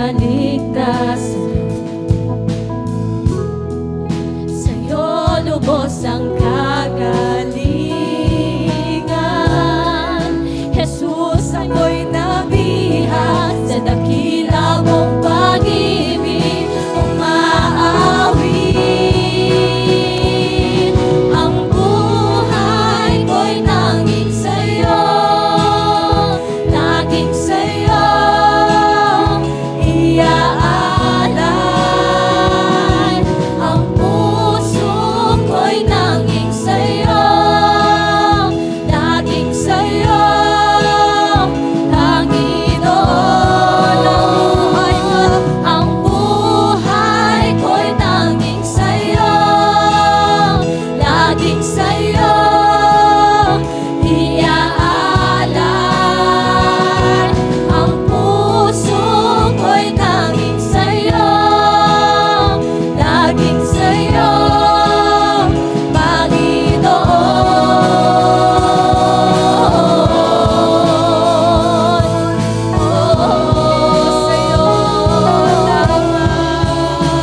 kaligtasan. Sa'yo lubos ang kagalingan. Jesus, ako'y nabihag sa dakila mong pag-ibig. Umaawit ang buhay ko'y nanging sa'yo, laging sa'yo iaalay. Ang puso ko'y nanging sa'yo, laging sa'yo, Panginoon. Ang buhay ko'y nanging sa'yo, laging sa'yo iaalay. Ang puso ko'y nanging sa'yo, laging sa'yo, Panginoon. Sa'yo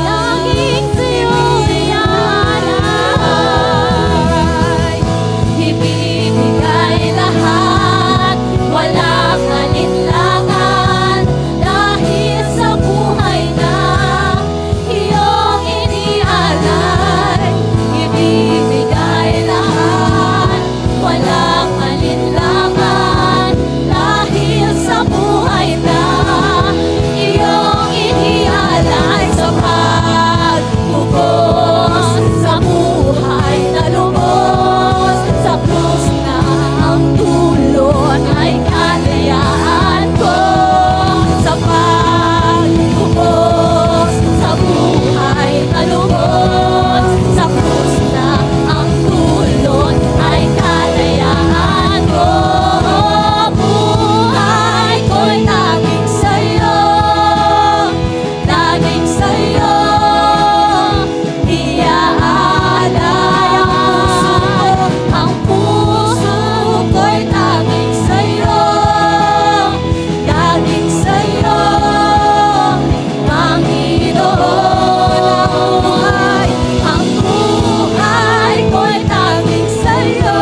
laging sa'yo iaalay. Ibibigay lahat, walang alinlangan, dahil sa buhay na iyong inialay. Ibibigay lahat, walang alinlangan, dahil sa buhay na iyong inialay. Sa pagtubos sa buhay na lubos, sa krus na ang dulot ay kalayaan ko. Sa pagtubos sa buhay na lubos, sa krus na ang dulot ay kalayaan ko. Buhay ko'y laging sa'yo, laging sa'yo iaalay. Ang puso ko'y laging sa'yo, laging sa'yo, Panginoon. Ang buhay ko'y laging sa'yo,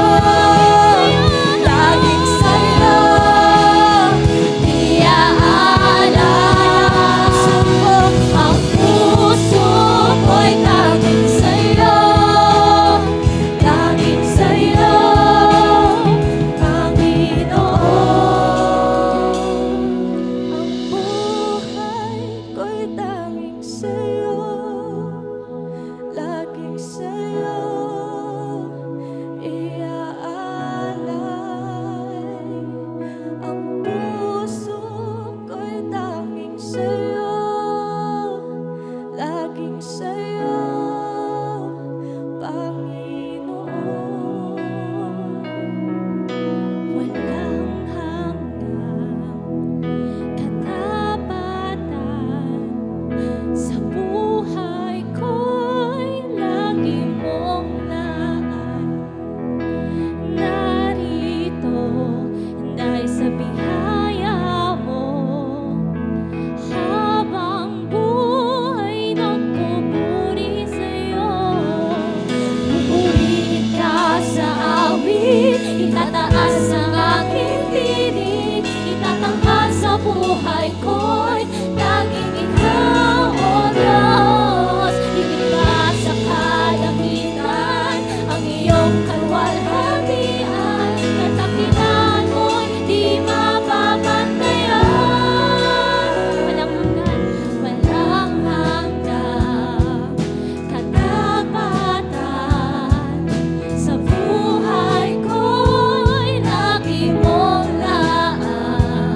laging sa'yo iaalay. Ang puso ko'y laging sa'yo, laging sa'yo, Panginoon. Ang buhay ko'y laging sa'yo, laging sa'yo iaalay. Ang puso ko'y laging sa'yo, laging sa'yo, Panginoon. Walang hanggang katapatan, sa buhay ko'y lagi mong naan. Narito dahil sa biyaya mo, habang buhay nagpupuri sa'yo. Pupurihin ka sa awit, itataas ang aking tinig, itatanghal sa buhay ko'y laging ikaw, O Diyos. Higit pa sa kalangitan ang iyong kaluwalhatian, katakilan mo'y di mapapantayan. Walang hanggang katapatan, sa buhay ko'y lagi mong laan.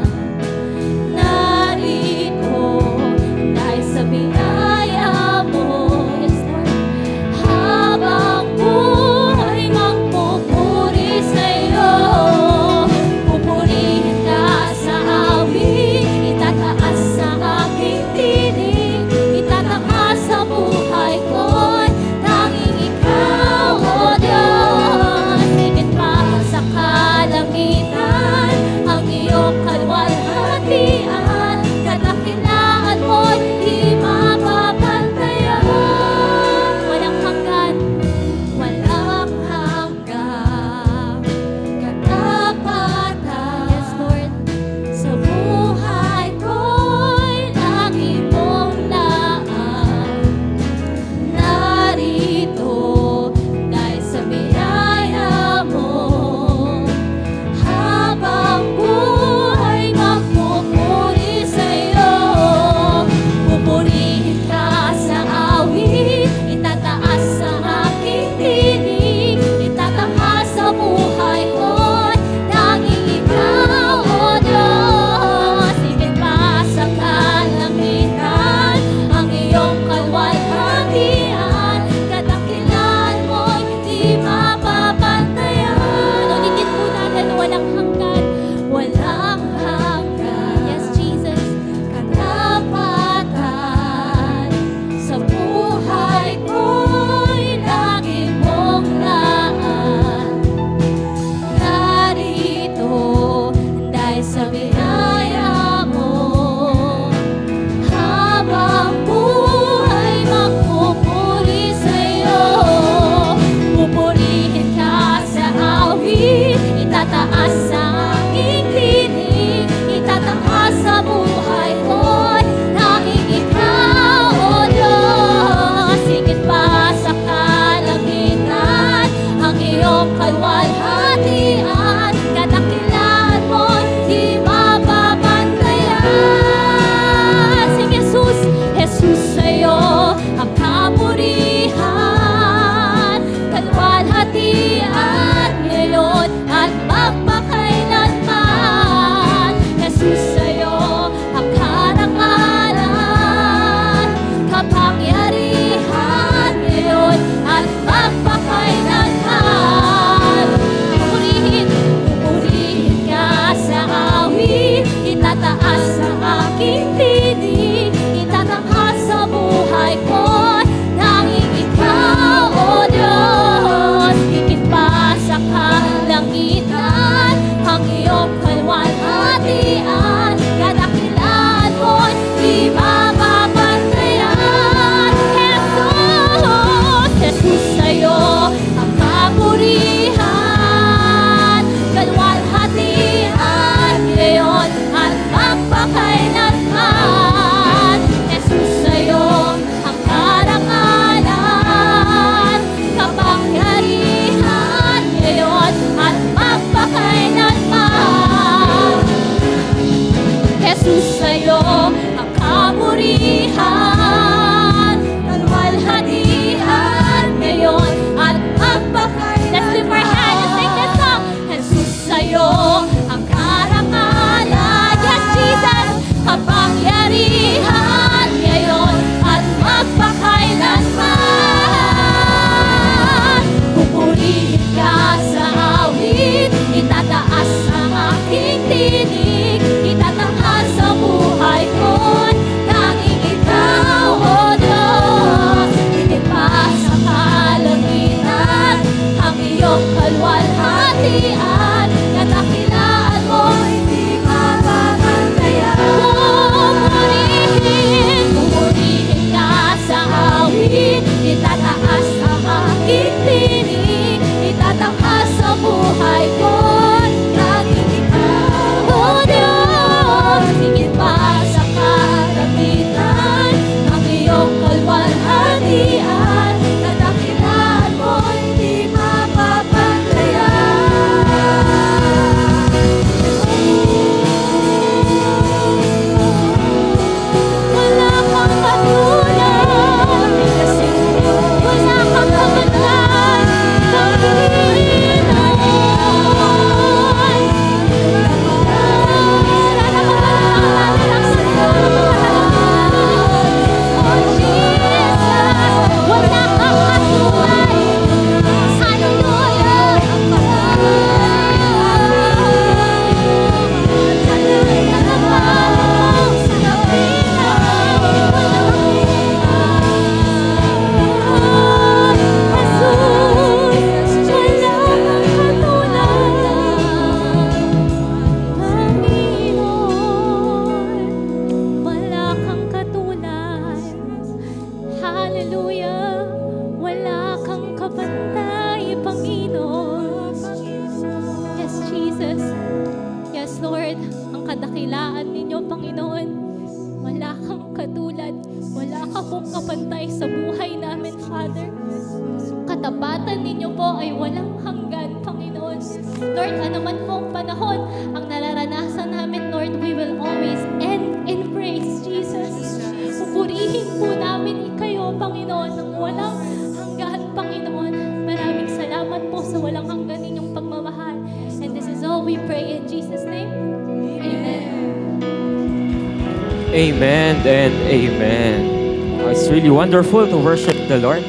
Jesus, sa'yo ang kamurihan, kalwalhatian ngayon at magpakailanman. Let's lift our hands and sing this song. Jesus, sa'yo ang karangalan. Yes, Jesus, kapangyarihan ngayon at magpakailanman. Pupurihin ka sa awit, itataas ang aking tinig, itataas sa buhay ko, tanging ikaw, O Diyos. Higit pa sa kalangitan, ang iyong kalwalhatian, kadakilaan mo, hindi mapapantayan. Pupurihin ka sa awit, itataas ang aking tinig, itataas sa buhay ko, tanging ikaw, O Diyos. Higit pa sa karapitan, ang iyong kalwalhatian, kadakilaan mo, hindi mapapantayan. Wala kang katulad, kasi wala kang kapatid, wala kang katulad. Hallelujah. Wala kang kapantay, Panginoon. Yes, Jesus. Yes, Lord. Ang kadakilaan ninyo, Panginoon. Wala kang katulad. Wala ka pong kapantay sa buhay namin, Father. Katapatan ninyo po ay walang hanggan, Panginoon. Lord, anuman pong panahon ang nararanasan namin, Lord, we will always end in praise, Jesus. Pupurihin po namin kayo, Panginoon, ng walang hanggan, Panginoon. Maraming salamat po sa walang hanggan ninyong pagmamahal. And this is all we pray in Jesus' name. Amen. Amen and amen. It's really wonderful to worship the Lord.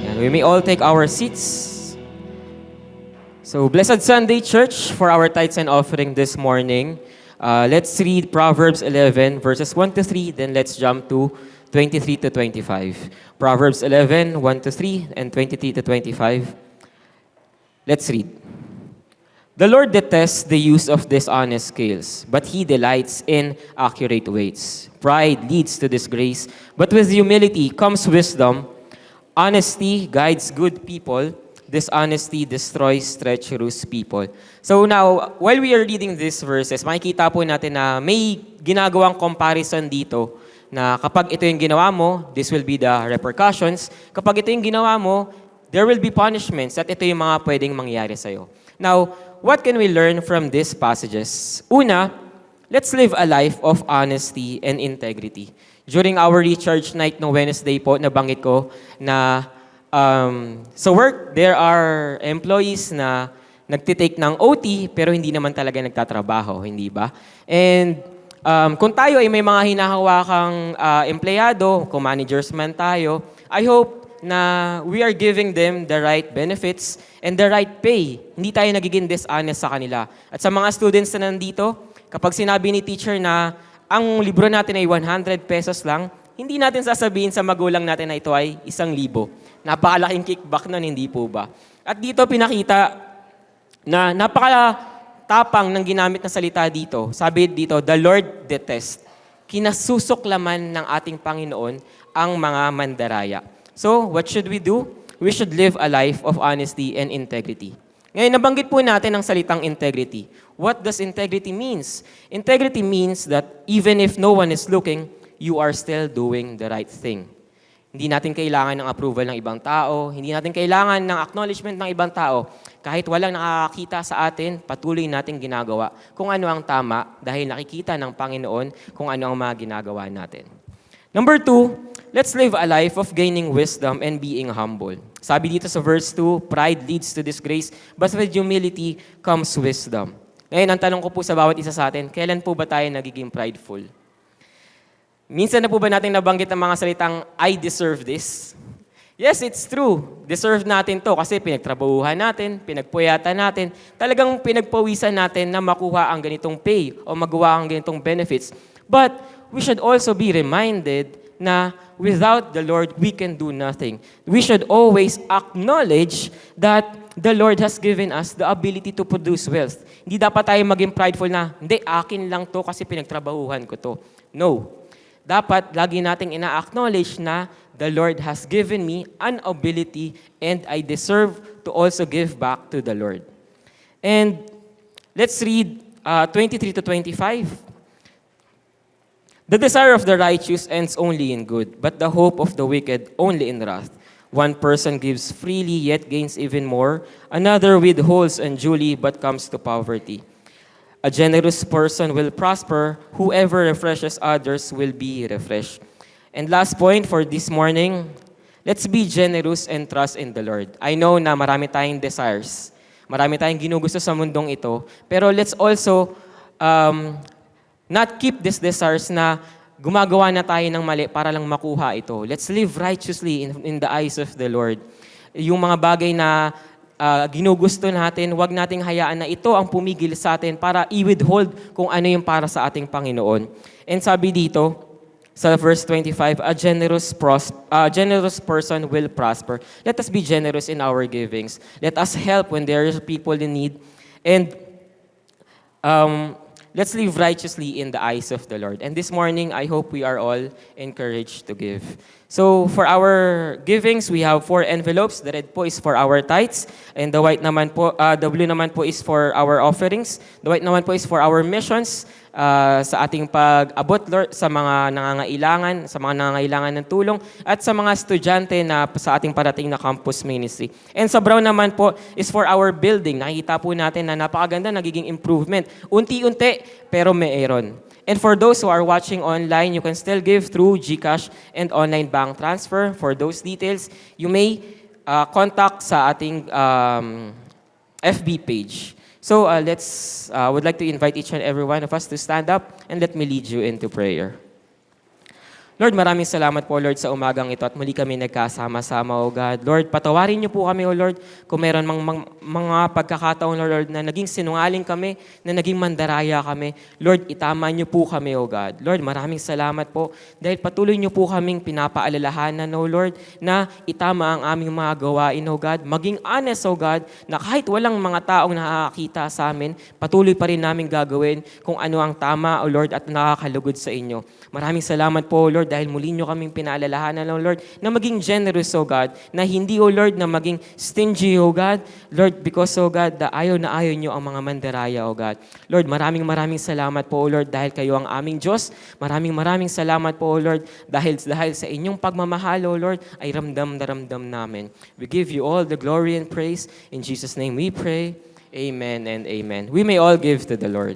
And we may all take our seats. So, Blessed Sunday, Church, for our tithes and offering this morning. Let's read Proverbs 11, verses 1 to 3, then let's jump to 23 to 25. Proverbs 11, 1 to 3, and 23 to 25. Let's read. The Lord detests the use of dishonest scales, but He delights in accurate weights. Pride leads to disgrace, but with humility comes wisdom. Honesty guides good people. Dishonesty destroys treacherous people. So now, while we are reading these verses, makikita po natin na may ginagawang comparison dito na kapag ito yung ginawa mo, this will be the repercussions. Kapag ito yung ginawa mo, there will be punishments at ito yung mga pwedeng mangyari sa'yo. Now, what can we learn from these passages? Una, let's live a life of honesty and integrity. During our recharge night no Wednesday po, nabanggit ko na sa work, there are employees na nagtitake ng OT pero hindi naman talaga nagtatrabaho, hindi ba? And kung tayo ay may mga hinahawakang empleyado, kung managers man tayo, I hope na we are giving them the right benefits and the right pay. Hindi tayo nagiging dishonest sa kanila. At sa mga students na nandito, kapag sinabi ni teacher na ang libro natin ay 100 pesos lang, hindi natin sasabihin sa magulang natin na ito ay 1,000. Napakalaking kickback nun, hindi po ba? At dito pinakita na napakatapang ng ginamit na salita dito. Sabi dito, the Lord detests. Kinasusuklaman ng ating Panginoon ang mga mandaraya. So, what should we do? We should live a life of honesty and integrity. Ngayon, nabanggit po natin ang salitang integrity. What does integrity means? Integrity means that even if no one is looking, you are still doing the right thing. Hindi natin kailangan ng approval ng ibang tao. Hindi natin kailangan ng acknowledgement ng ibang tao. Kahit walang nakakakita sa atin, patuloy nating ginagawa kung ano ang tama dahil nakikita ng Panginoon kung ano ang mga ginagawa natin. Number 2, let's live a life of gaining wisdom and being humble. Sabi dito sa verse 2, pride leads to disgrace, but with humility comes wisdom. Ngayon, ang tanong ko po sa bawat isa sa atin, kailan po ba tayo nagiging prideful? Minsan na po ba natin nabanggit ang mga salitang, I deserve this? Yes, it's true. Deserve natin to kasi pinagtrabahuhan natin, pinagpuyatan natin, talagang pinagpawisan natin na makuha ang ganitong pay o magawa ang ganitong benefits. But we should also be reminded na without the Lord, we can do nothing. We should always acknowledge that the Lord has given us the ability to produce wealth. Hindi dapat tayo maging prideful na, hindi, akin lang to kasi pinagtrabahuhan ko to. No. Dapat lagi nating ina-acknowledge na the Lord has given me an ability and I deserve to also give back to the Lord. And let's read 23 to 25. The desire of the righteous ends only in good, but the hope of the wicked only in wrath. One person gives freely yet gains even more. Another withholds unduly but comes to poverty. A generous person will prosper. Whoever refreshes others will be refreshed. And last point for this morning, let's be generous and trust in the Lord. I know na marami tayong desires. Marami tayong ginugusto sa mundong ito. Pero let's also not keep these desires na gumagawa na tayo ng mali para lang makuha ito. Let's live righteously in the eyes of the Lord. Yung mga bagay na ginugusto natin, wag nating hayaan na ito ang pumigil sa atin para i-withhold kung ano yung para sa ating Panginoon. And sabi dito, sa verse 25, a generous person will prosper. Let us be generous in our givings. Let us help when there are people in need. And let's live righteously in the eyes of the Lord. And this morning, I hope we are all encouraged to give. So for our givings, we have 4 envelopes. The red po is for our tithes, and the white naman po, the blue naman po is for our offerings. The white naman po is for our missions sa ating pag-abot, Lord, sa mga nangangailangan ng tulong, at sa mga estudyante na sa ating parating na campus ministry. And sa brown naman po is for our building. Nakikita po natin na napakaganda, nagiging improvement. Unti-unti, pero mayroon. And for those who are watching online, you can still give through GCash and online bank transfer. For those details, you may contact sa ating FB page. So would like to invite each and every one of us to stand up and let me lead you into prayer. Lord, maraming salamat po, Lord, sa umagang ito at muli kami nagkasama-sama, O God. Lord, patawarin niyo po kami, O Lord, kung meron mga pagkakataon, Lord, na naging sinungaling kami, na naging mandaraya kami. Lord, itama niyo po kami, O God. Lord, maraming salamat po dahil patuloy niyo po kaming pinapaalalahanan, O Lord, na itama ang aming mga gawain, O God. Maging honest, O God, na kahit walang mga taong nakakita sa amin, patuloy pa rin namin gagawin kung ano ang tama, O Lord, at nakakalugod sa inyo. Maraming salamat po, O Lord, dahil muli nyo kaming pinaalalahanan, O Lord, na maging generous, O God, na hindi, O Lord, na maging stingy, O God, Lord, because, O God, ayaw na ayaw nyo ang mga mandaraya, O God. Lord, maraming salamat po, O Lord, dahil kayo ang aming Diyos. Maraming salamat po, O Lord, dahil sa inyong pagmamahal, O Lord, ay ramdam na ramdam namin. We give you all the glory and praise. In Jesus' name we pray. Amen and amen. We may all give to the Lord.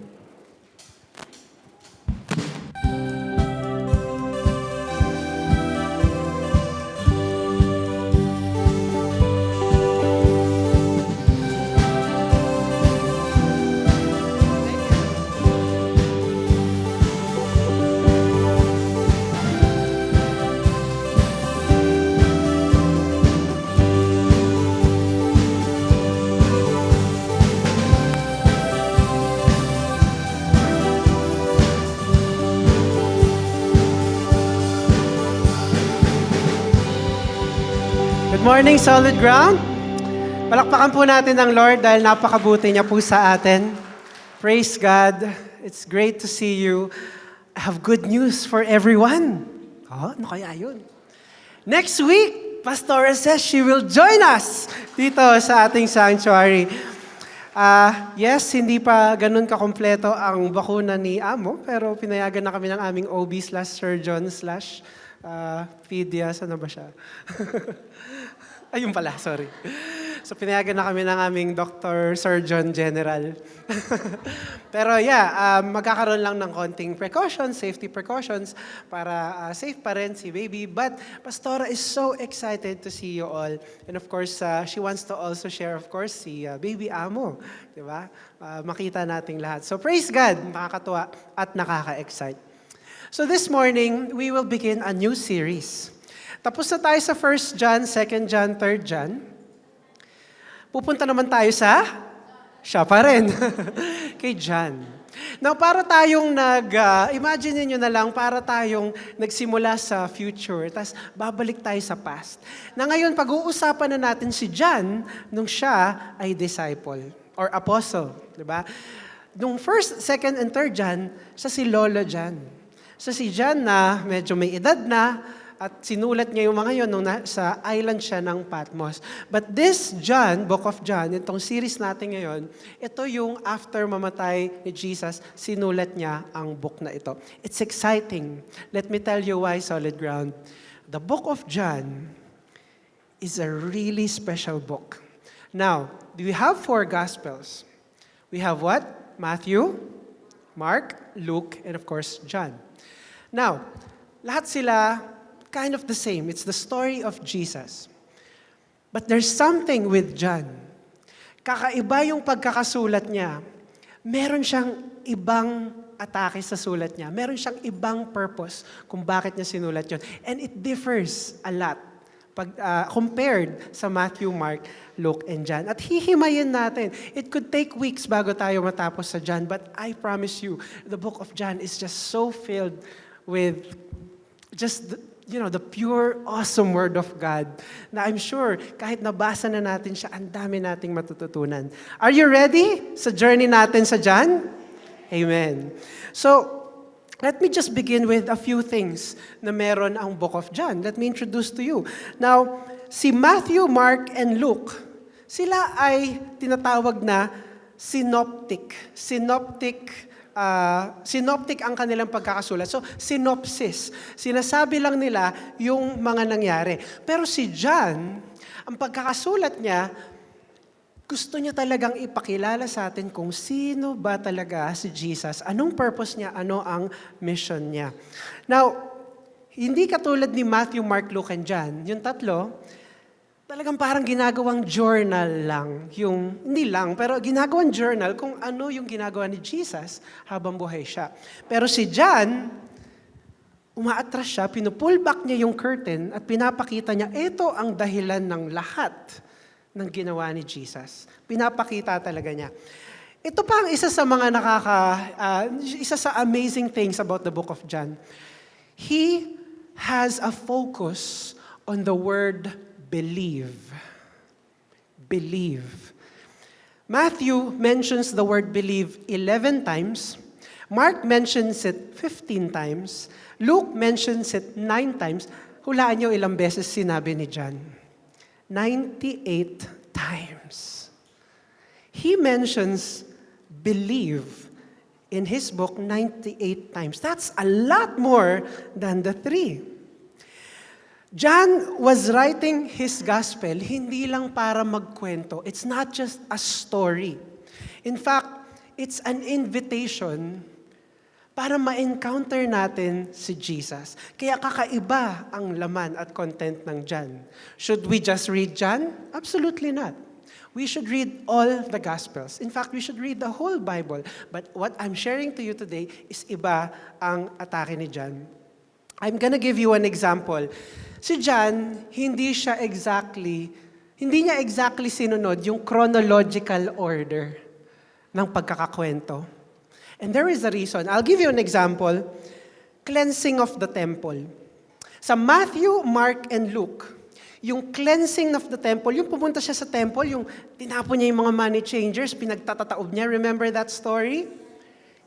Good morning, Solid Ground. Palakpakan po natin ang Lord dahil napakabuti niya po sa atin. Praise God. It's great to see you. I have good news for everyone. Ano kaya yun? Next week, Pastora says she will join us dito sa ating sanctuary. Yes, hindi pa ganun kakompleto ang bakuna ni Amo, pero pinayagan na kami ng aming OB/surgeon/pedia. Saan na ba siya? Ayun pala, sorry. So pinayagan na kami ng aming Dr. Surgeon General. Pero yeah, magkakaroon lang ng konting precautions, safety precautions, para safe pa rin si baby. But Pastora is so excited to see you all. And of course, she wants to also share, of course, si baby Amo. Diba? Makita nating lahat. So praise God, nakakatuwa at nakaka-excite. So this morning, we will begin a new series. Tapos na tayo sa 1 John, 2 John, 3 John. Pupunta naman tayo sa siya pa rin, kay John. Now, para tayong imagine niyo na lang, para tayong nagsimula sa future, tas babalik tayo sa past. Na ngayon, pag-uusapan na natin si John nung siya ay disciple or apostle, di ba? Nung 1st, 2nd, and 3rd John, siya si Lolo John. So si John na medyo may edad na, at sinulat niya yung mga yun nung sa island siya ng Patmos. But this John, Book of John, itong series natin ngayon, ito yung after mamatay ni Jesus, sinulat niya ang book na ito. It's exciting. Let me tell you why, Solid Ground. The Book of John is a really special book. Now, we have 4 Gospels. We have what? Matthew, Mark, Luke, and of course, John. Now, lahat sila kind of the same. It's the story of Jesus. But there's something with John. Kakaiba yung pagkakasulat niya. Meron siyang ibang atake sa sulat niya. Meron siyang ibang purpose kung bakit niya sinulat yun. And it differs a lot compared sa Matthew, Mark, Luke, and John. At hihimayin natin. It could take weeks bago tayo matapos sa John, but I promise you, the book of John is just so filled with just the pure, awesome Word of God na I'm sure kahit nabasa na natin siya, ang dami nating matututunan. Are you ready sa journey natin sa John? Amen. So, let me just begin with a few things na meron ang Book of John. Let me introduce to you. Now, si Matthew, Mark, and Luke, sila ay tinatawag na synoptic. Synoptic ang kanilang pagkakasulat. So, synopsis. Sinasabi lang nila yung mga nangyari. Pero si John, ang pagkakasulat niya, gusto niya talagang ipakilala sa atin kung sino ba talaga si Jesus, anong purpose niya, ano ang mission niya. Now, hindi katulad ni Matthew, Mark, Luke, and John. Yung tatlo, talagang parang ginagawang journal lang. Hindi lang, pero ginagawang journal kung ano yung ginagawa ni Jesus habang buhay siya. Pero si John, umaatras siya, pinupull back niya yung curtain at pinapakita niya, ito ang dahilan ng lahat ng ginawa ni Jesus. Pinapakita talaga niya. Ito pa ang isa sa mga isa sa amazing things about the book of John. He has a focus on the word believe. Believe. Matthew mentions the word believe 11 times. Mark mentions it 15 times. Luke mentions it 9 times. Hulaan niyo ilang beses sinabi ni John. 98 times. He mentions believe in his book 98 times. That's a lot more than the 3. John was writing his gospel hindi lang para magkwento. It's not just a story. In fact, it's an invitation para ma-encounter natin si Jesus. Kaya kakaiba ang laman at content ng John. Should we just read John? Absolutely not. We should read all the Gospels. In fact, we should read the whole Bible. But what I'm sharing to you today is iba ang atake ni John. I'm gonna give you an example. Si John, hindi niya exactly sinunod yung chronological order ng pagkakakwento. And there is a reason. I'll give you an example. Cleansing of the temple. Sa Matthew, Mark, and Luke, yung cleansing of the temple, yung pumunta siya sa temple, yung tinapon niya yung mga money changers, pinagtatataob niya. Remember that story?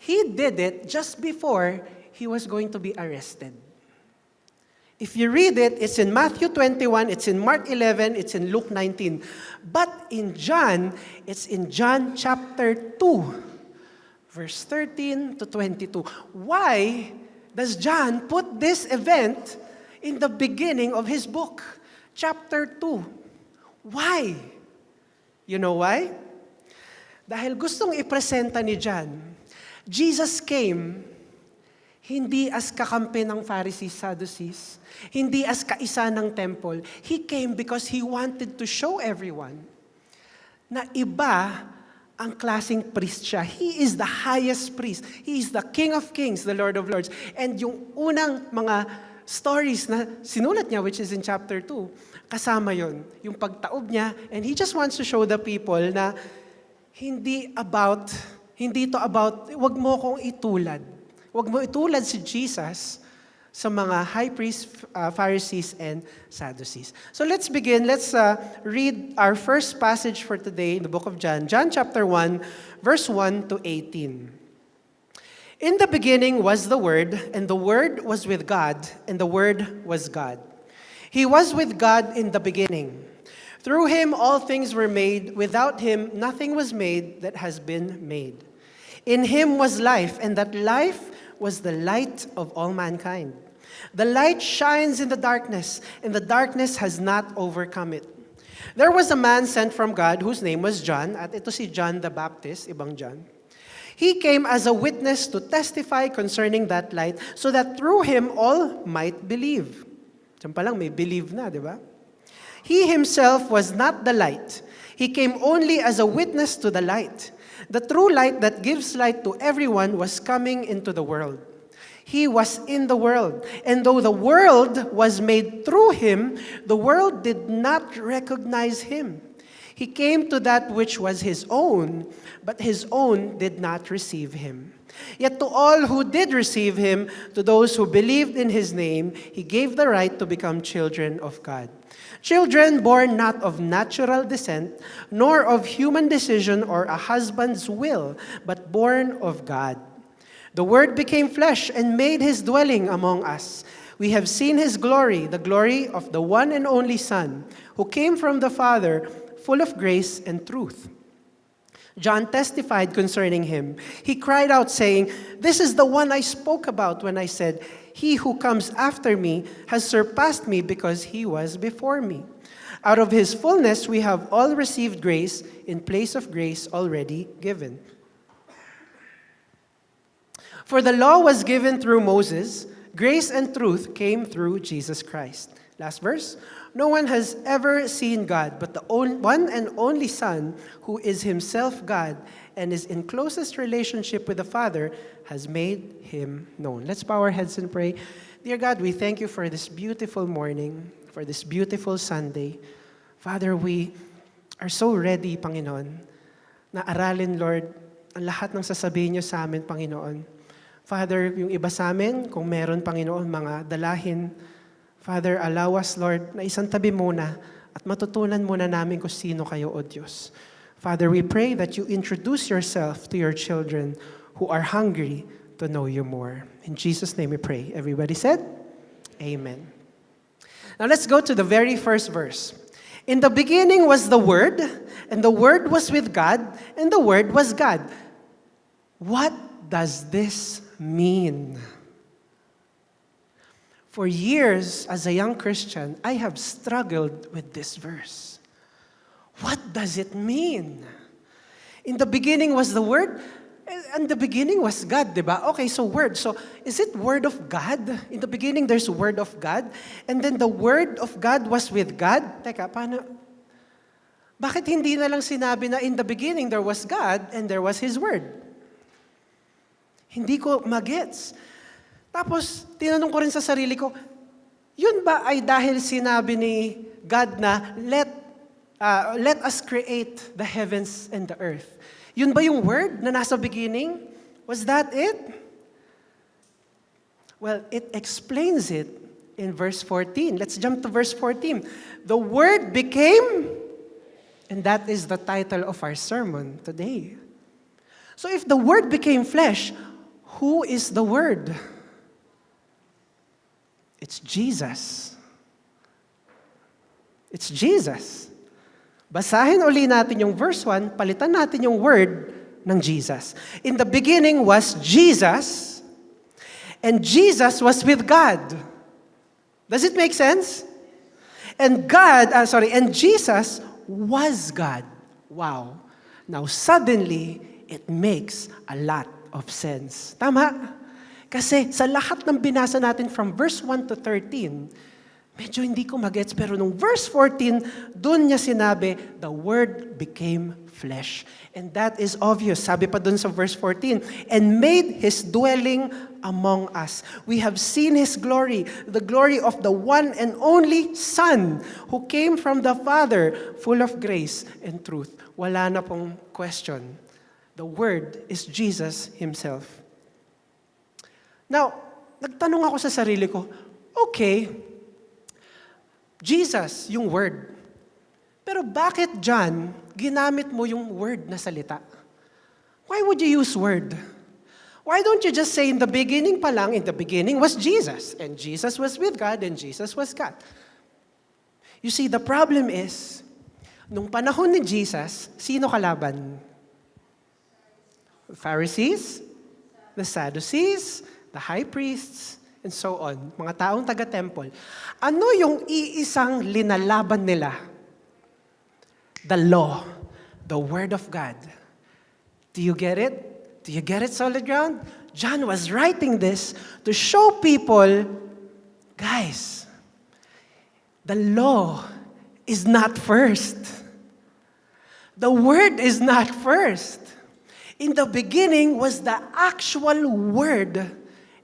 He did it just before he was going to be arrested. If you read it, it's in Matthew 21, it's in Mark 11, it's in Luke 19. But in John, it's in John chapter 2, verse 13 to 22. Why does John put this event in the beginning of his book? Chapter 2. Why? You know why? Dahil gustong ipresenta ni John, Jesus came hindi as kakampi ng Pharisees, Sadducees, hindi as kaisa ng temple. He came because He wanted to show everyone na iba ang klaseng priest siya. He is the highest priest. He is the King of Kings, the Lord of Lords. And yung unang mga stories na sinulat niya, which is in chapter 2, kasama yon, yung pagtaob niya. And He just wants to show the people na hindi to about, wag mo kong itulad. Wag mo itulad si Jesus sa mga high priests, Pharisees, and Sadducees. So let's begin. Let's read our first passage for today in the book of John. John chapter 1, verse 1 to 18. In the beginning was the Word, and the Word was with God, and the Word was God. He was with God in the beginning. Through Him all things were made. Without Him nothing was made that has been made. In Him was life, and that life was the light of all mankind. The light shines in the darkness, and the darkness has not overcome it. There was a man sent from God whose name was John, at ito si John the Baptist, ibang John. He came as a witness to testify concerning that light, so that through him all might believe. Diyan pa lang, may believe na, di ba? He himself was not the light. He came only as a witness to the light. The true light that gives light to everyone was coming into the world. He was in the world, and though the world was made through Him, the world did not recognize Him. He came to that which was His own, but His own did not receive Him. Yet to all who did receive Him, to those who believed in His name, He gave the right to become children of God. Children born not of natural descent, nor of human decision or a husband's will, but born of God. The Word became flesh and made His dwelling among us. We have seen His glory, the glory of the one and only Son, who came from the Father, full of grace and truth. John testified concerning Him. He cried out, saying, "This is the one I spoke about when I said, 'He who comes after me has surpassed me because He was before me.' Out of His fullness we have all received grace in place of grace already given. For the law was given through Moses, grace and truth came through Jesus Christ." Last verse. "No one has ever seen God, but the one and only Son, who is Himself God and is in closest relationship with the Father, has made Him known." Let's bow our heads and pray. Dear God, we thank You for this beautiful morning, for this beautiful Sunday. Father, we are so ready, Panginoon, na aralin, Lord, ang lahat ng sasabihin Niyo sa amin, Panginoon. Father, yung iba sa amin, kung meron, Panginoon, mga dalahin, Father, allow us, Lord, na isang tabi muna at matutunan muna namin kung sino Kayo, O Diyos. Father, we pray that You introduce Yourself to Your children who are hungry to know You more. In Jesus' name we pray. Everybody said, Amen. Now let's go to the very first verse. In the beginning was the Word, and the Word was with God, and the Word was God. What does this mean? For years, as a young Christian, I have struggled with this verse. What does it mean? In the beginning was the Word, and the beginning was God, diba? Okay, so Word. So, is it Word of God? In the beginning, there's Word of God, and then the Word of God was with God? Teka, paano? Bakit hindi na lang sinabi na in the beginning there was God and there was His Word? Hindi ko magets. Tapos, tinanong ko rin sa sarili ko, yun ba ay dahil sinabi ni God na, let us create the heavens and the earth? Yun ba yung word na nasa beginning? Was that it? Well, it explains it in verse 14. Let's jump to verse 14. The Word became, and that is the title of our sermon today. So if the Word became flesh, who is the Word? It's Jesus. It's Jesus. Basahin uli natin yung verse 1, palitan natin yung word ng Jesus. In the beginning was Jesus, and Jesus was with God. Does it make sense? And Jesus was God. Wow. Now suddenly, it makes a lot of sense. Tama? Kasi sa lahat ng binasa natin from verse 1 to 13, medyo hindi ko magets, pero nung verse 14, dun niya sinabi, the Word became flesh. And that is obvious. Sabi pa dun sa verse 14, and made His dwelling among us. We have seen His glory, the glory of the one and only Son who came from the Father, full of grace and truth. Wala na pong question. The Word is Jesus Himself. Now, nagtanong ako sa sarili ko, okay, Jesus, yung Word. Pero bakit, John, ginamit mo yung word na salita? Why would you use word? Why don't you just say in the beginning pa lang, in the beginning was Jesus, and Jesus was with God, and Jesus was God? You see, the problem is, nung panahon ni Jesus, sino kalaban? The Pharisees, the Sadducees, the high priests, and so on. Mga taong taga-temple. Ano yung iisang linalaban nila? The law, the Word of God. Do you get it? Do you get it, Solid Ground? John was writing this to show people, guys, the law is not first. The Word is not first. In the beginning was the actual Word,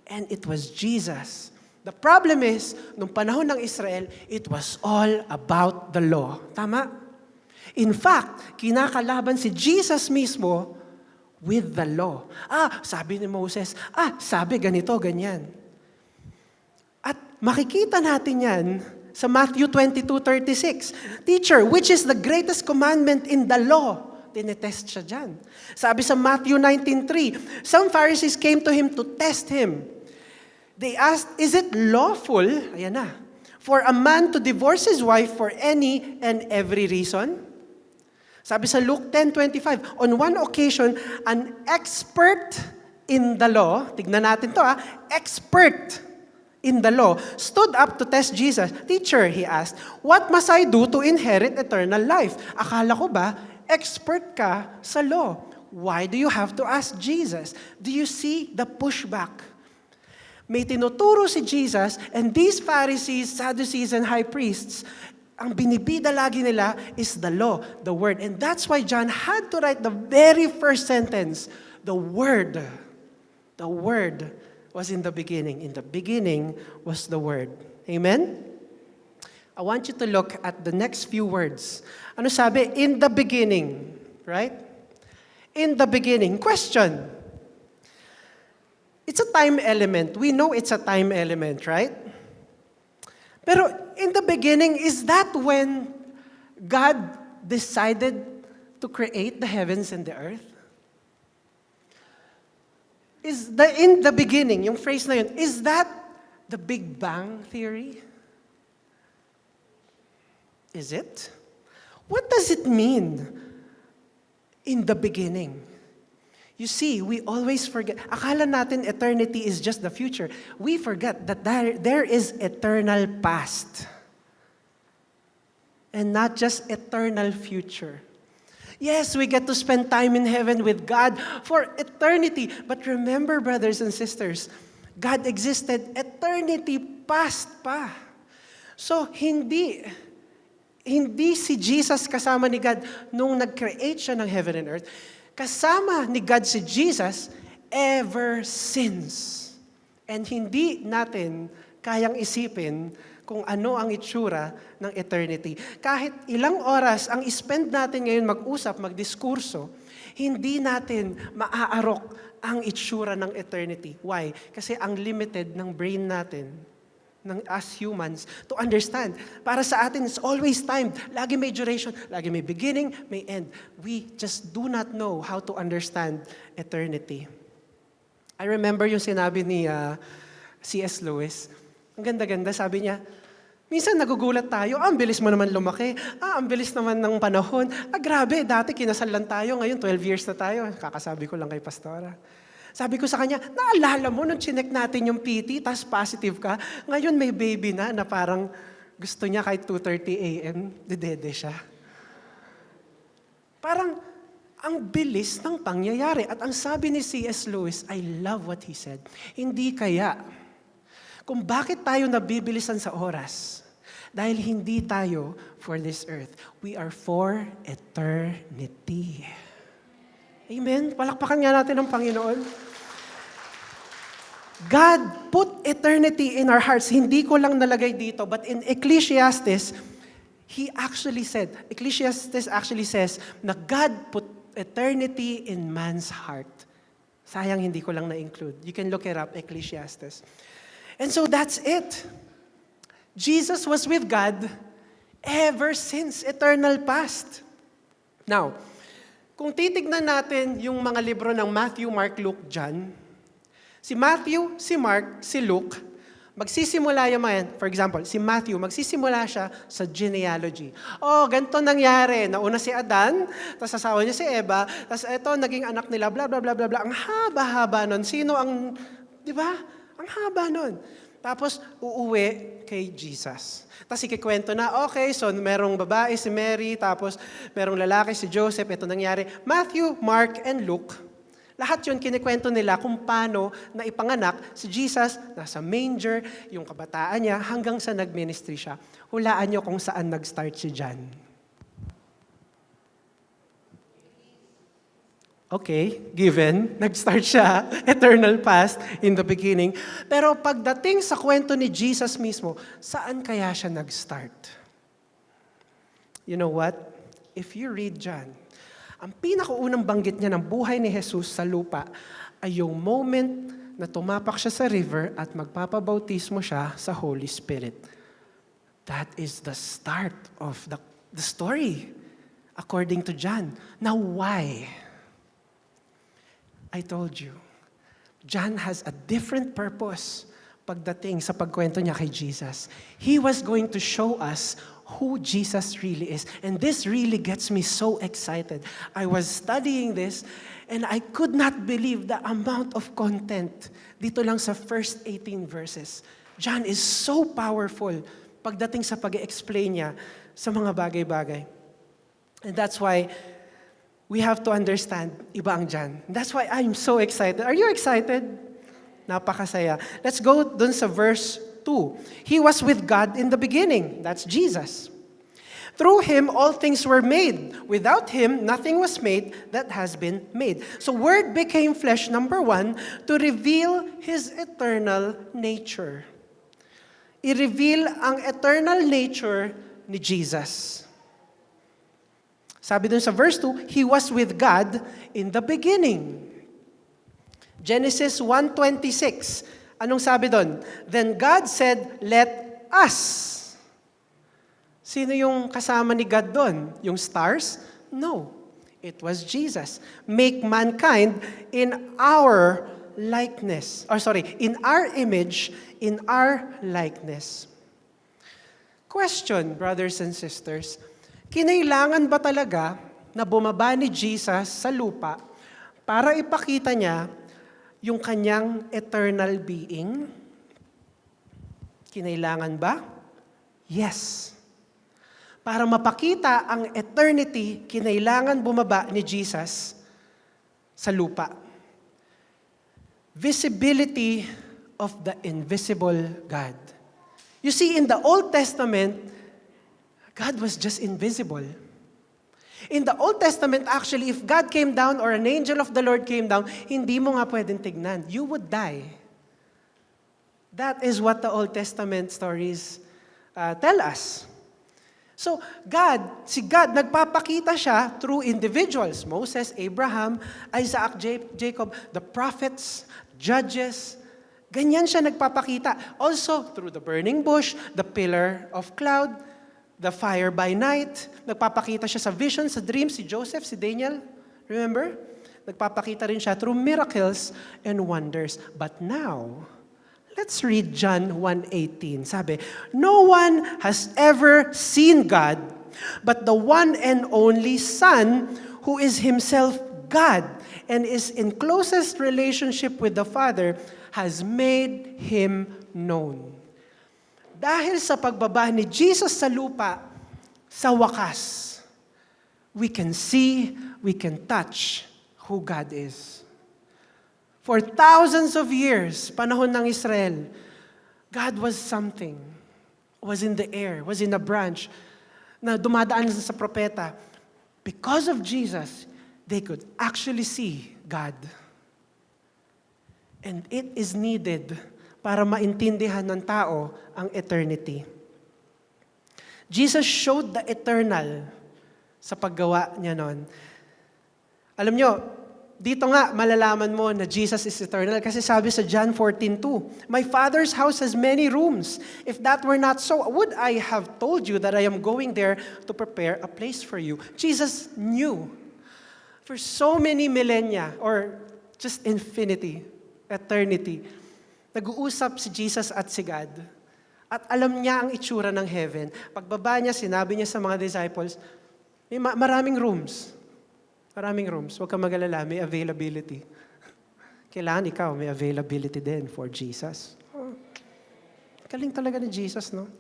and it was Jesus. The problem is, nung panahon ng Israel, it was all about the law. Tama? In fact, kinakalaban si Jesus mismo with the law. Sabi ni Moses, sabi ganito, ganyan. At makikita natin yan sa Matthew 22:36. Teacher, which is the greatest commandment in the law? Tinetest siya dyan. Sabi sa Matthew 19:3, some Pharisees came to Him to test Him. They asked, is it lawful, ayan na, for a man to divorce his wife for any and every reason? Sabi sa Luke 10:25, on one occasion, an expert in the law, tignan natin to expert in the law, stood up to test Jesus. Teacher, he asked, what must I do to inherit eternal life? Akala ko ba, expert ka sa law. Why do you have to ask Jesus? Do you see the pushback? May tinuturo si Jesus, and these Pharisees, Sadducees, and high priests, ang binibida lagi nila is the law, the Word. And that's why John had to write the very first sentence, the Word. The Word was in the beginning. In the beginning was the Word. Amen? I want you to look at the next few words. Ano sabi? In the beginning. Right? In the beginning. Question. It's a time element. We know it's a time element, right? Pero in the beginning, is that when God decided to create the heavens and the earth? In the beginning, yung phrase na yun, is that the Big Bang Theory? Is it? What does it mean in the beginning? You see, we always forget. Akala natin eternity is just the future. We forget that there is eternal past. And not just eternal future. Yes, we get to spend time in heaven with God for eternity. But remember, brothers and sisters, God existed eternity past pa. So, hindi si Jesus kasama ni God nung nag-create siya ng heaven and earth. Kasama ni God si Jesus ever since. And hindi natin kayang isipin kung ano ang itsura ng eternity. Kahit ilang oras ang spend natin ngayon mag-usap, magdiskurso, hindi natin maaarok ang itsura ng eternity. Why? Kasi ang limited ng brain natin, as humans, to understand. Para sa atin, it's always timed. Lagi may duration, lagi may beginning, may end. We just do not know how to understand eternity. I remember yung sinabi ni C.S. Lewis. Ang ganda-ganda, sabi niya, minsan nagugulat tayo, ang bilis mo naman lumaki, ang bilis naman ng panahon, grabe, dati kinasal lang tayo, ngayon 12 years na tayo. Kakasabi ko lang kay Pastora. Sabi ko sa kanya, naalala mo nung chinek natin yung PT, tas positive ka, ngayon may baby na parang gusto niya kahit 2:30 a.m., dedede siya. Parang ang bilis ng pangyayari. At ang sabi ni C.S. Lewis, I love what he said, hindi kaya kung bakit tayo nabibilisan sa oras, dahil hindi tayo for this earth. We are for eternity. Amen? Palakpakan nga natin ang Panginoon. God put eternity in our hearts. Hindi ko lang nalagay dito, but in Ecclesiastes, Ecclesiastes actually says na God put eternity in man's heart. Sayang hindi ko lang na-include. You can look it up, Ecclesiastes. And so that's it. Jesus was with God ever since eternal past. Now, kung titignan natin yung mga libro ng Matthew, Mark, Luke, John, si Matthew, si Mark, si Luke, magsisimula yan. For example, si Matthew, magsisimula siya sa genealogy. Oh, ganito nangyari. Nauna si Adan, tapos asawa niya si Eva, tapos eto, naging anak nila, bla bla bla bla bla. Ang haba-haba nun. Sino ang, di ba? Ang haba nun. Tapos, uuwi kay Jesus. Tapos ikikwento na, okay, so merong babae si Mary, tapos merong lalaki si Joseph, ito nangyari. Matthew, Mark, and Luke, lahat yun kinikwento nila kung paano na ipanganak si Jesus, nasa manger, yung kabataan niya, hanggang sa nag-ministry siya. Hulaan niyo kung saan nag-start si John. Okay, given, nag-start siya, eternal past, in the beginning. Pero pagdating sa kwento ni Jesus mismo, saan kaya siya nag-start? You know what? If you read John, ang pinakaunang banggit niya ng buhay ni Jesus sa lupa ay yung moment na tumapak siya sa river at magpapabautismo siya sa Holy Spirit. That is the start of the story, according to John. Now, why? I told you, John has a different purpose pagdating sa pagkwento niya kay Jesus. He was going to show us who Jesus really is. And this really gets me so excited. I was studying this and I could not believe the amount of content dito lang sa first 18 verses. John is so powerful pagdating sa pag-explain niya sa mga bagay-bagay. And that's why we have to understand iba ang John. That's why I'm so excited. Are you excited? Napakasaya. Let's go dun sa verse 2. He was with God in the beginning. That's Jesus. Through Him, all things were made. Without Him, nothing was made that has been made. So Word became flesh, number 1, to reveal His eternal nature. I-reveal ang eternal nature ni Jesus. Sabi dun sa verse 2, He was with God in the beginning. Genesis 1:26. Anong sabi doon? Then God said, let us. Sino yung kasama ni God doon? Yung stars? No. It was Jesus. Make mankind in our likeness. In our image, in our likeness. Question, brothers and sisters. Kinailangan ba talaga na bumaba ni Jesus sa lupa para ipakita niya yung kanyang eternal being? Kinailangan ba? Yes. Para mapakita ang eternity, kinailangan bumaba ni Jesus sa lupa. Visibility of the invisible God. You see, in the Old Testament, God was just invisible. In the Old Testament, actually, if God came down or an angel of the Lord came down, hindi mo nga pwedeng tignan. You would die. That is what the Old Testament stories tell us. So, si God, nagpapakita siya through individuals. Moses, Abraham, Isaac, Jacob, the prophets, judges. Ganyan siya nagpapakita. Also, through the burning bush, the pillar of cloud, the fire by night. Nagpapakita siya sa vision, sa dreams, si Joseph, si Daniel. Remember? Nagpapakita rin siya through miracles and wonders. But now, let's read John 1:18. Sabi, no one has ever seen God, but the one and only Son, who is Himself God, and is in closest relationship with the Father, has made Him known. Dahil sa pagbaba ni Jesus sa lupa, sa wakas, we can see, we can touch who God is. For thousands of years, panahon ng Israel, God was something, was in the air, was in a branch, na dumadaan sa propeta. Because of Jesus, they could actually see God. And it is needed para maintindihan ng tao ang eternity. Jesus showed the eternal sa paggawa niya nun. Alam nyo, dito nga malalaman mo na Jesus is eternal kasi sabi sa John 14:2, "My Father's house has many rooms. If that were not so, would I have told you that I am going there to prepare a place for you?" Jesus knew for so many millennia or just infinity, eternity, nag-uusap si Jesus at si God. At alam niya ang itsura ng heaven. Pagbaba niya, sinabi niya sa mga disciples, may maraming rooms. Maraming rooms. Huwag kang mag-alala, may availability. Kailangan ikaw, may availability din for Jesus. Oh, galing talaga ni Jesus, no?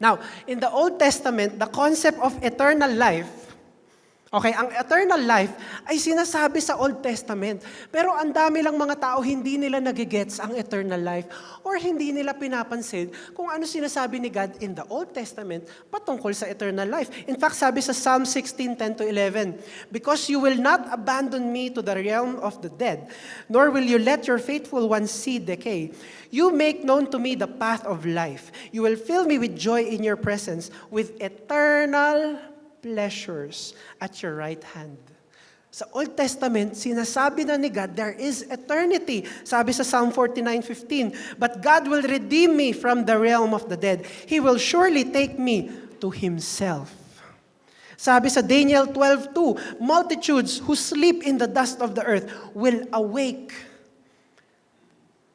Now, in the Old Testament, the concept of eternal life, okay, ang eternal life ay sinasabi sa Old Testament. Pero ang dami lang mga tao, hindi nila nagigets ang eternal life or hindi nila pinapansin kung ano sinasabi ni God in the Old Testament patungkol sa eternal life. In fact, sabi sa Psalm 16:10-11, "Because you will not abandon me to the realm of the dead, nor will you let your faithful ones see decay. You make known to me the path of life. You will fill me with joy in your presence, with eternal pleasures at your right hand." Sa Old Testament, sinasabi na ni God, there is eternity. Sabi sa Psalm 49:15, "But God will redeem me from the realm of the dead. He will surely take me to Himself." Sabi sa Daniel 12:2, "Multitudes who sleep in the dust of the earth will awake.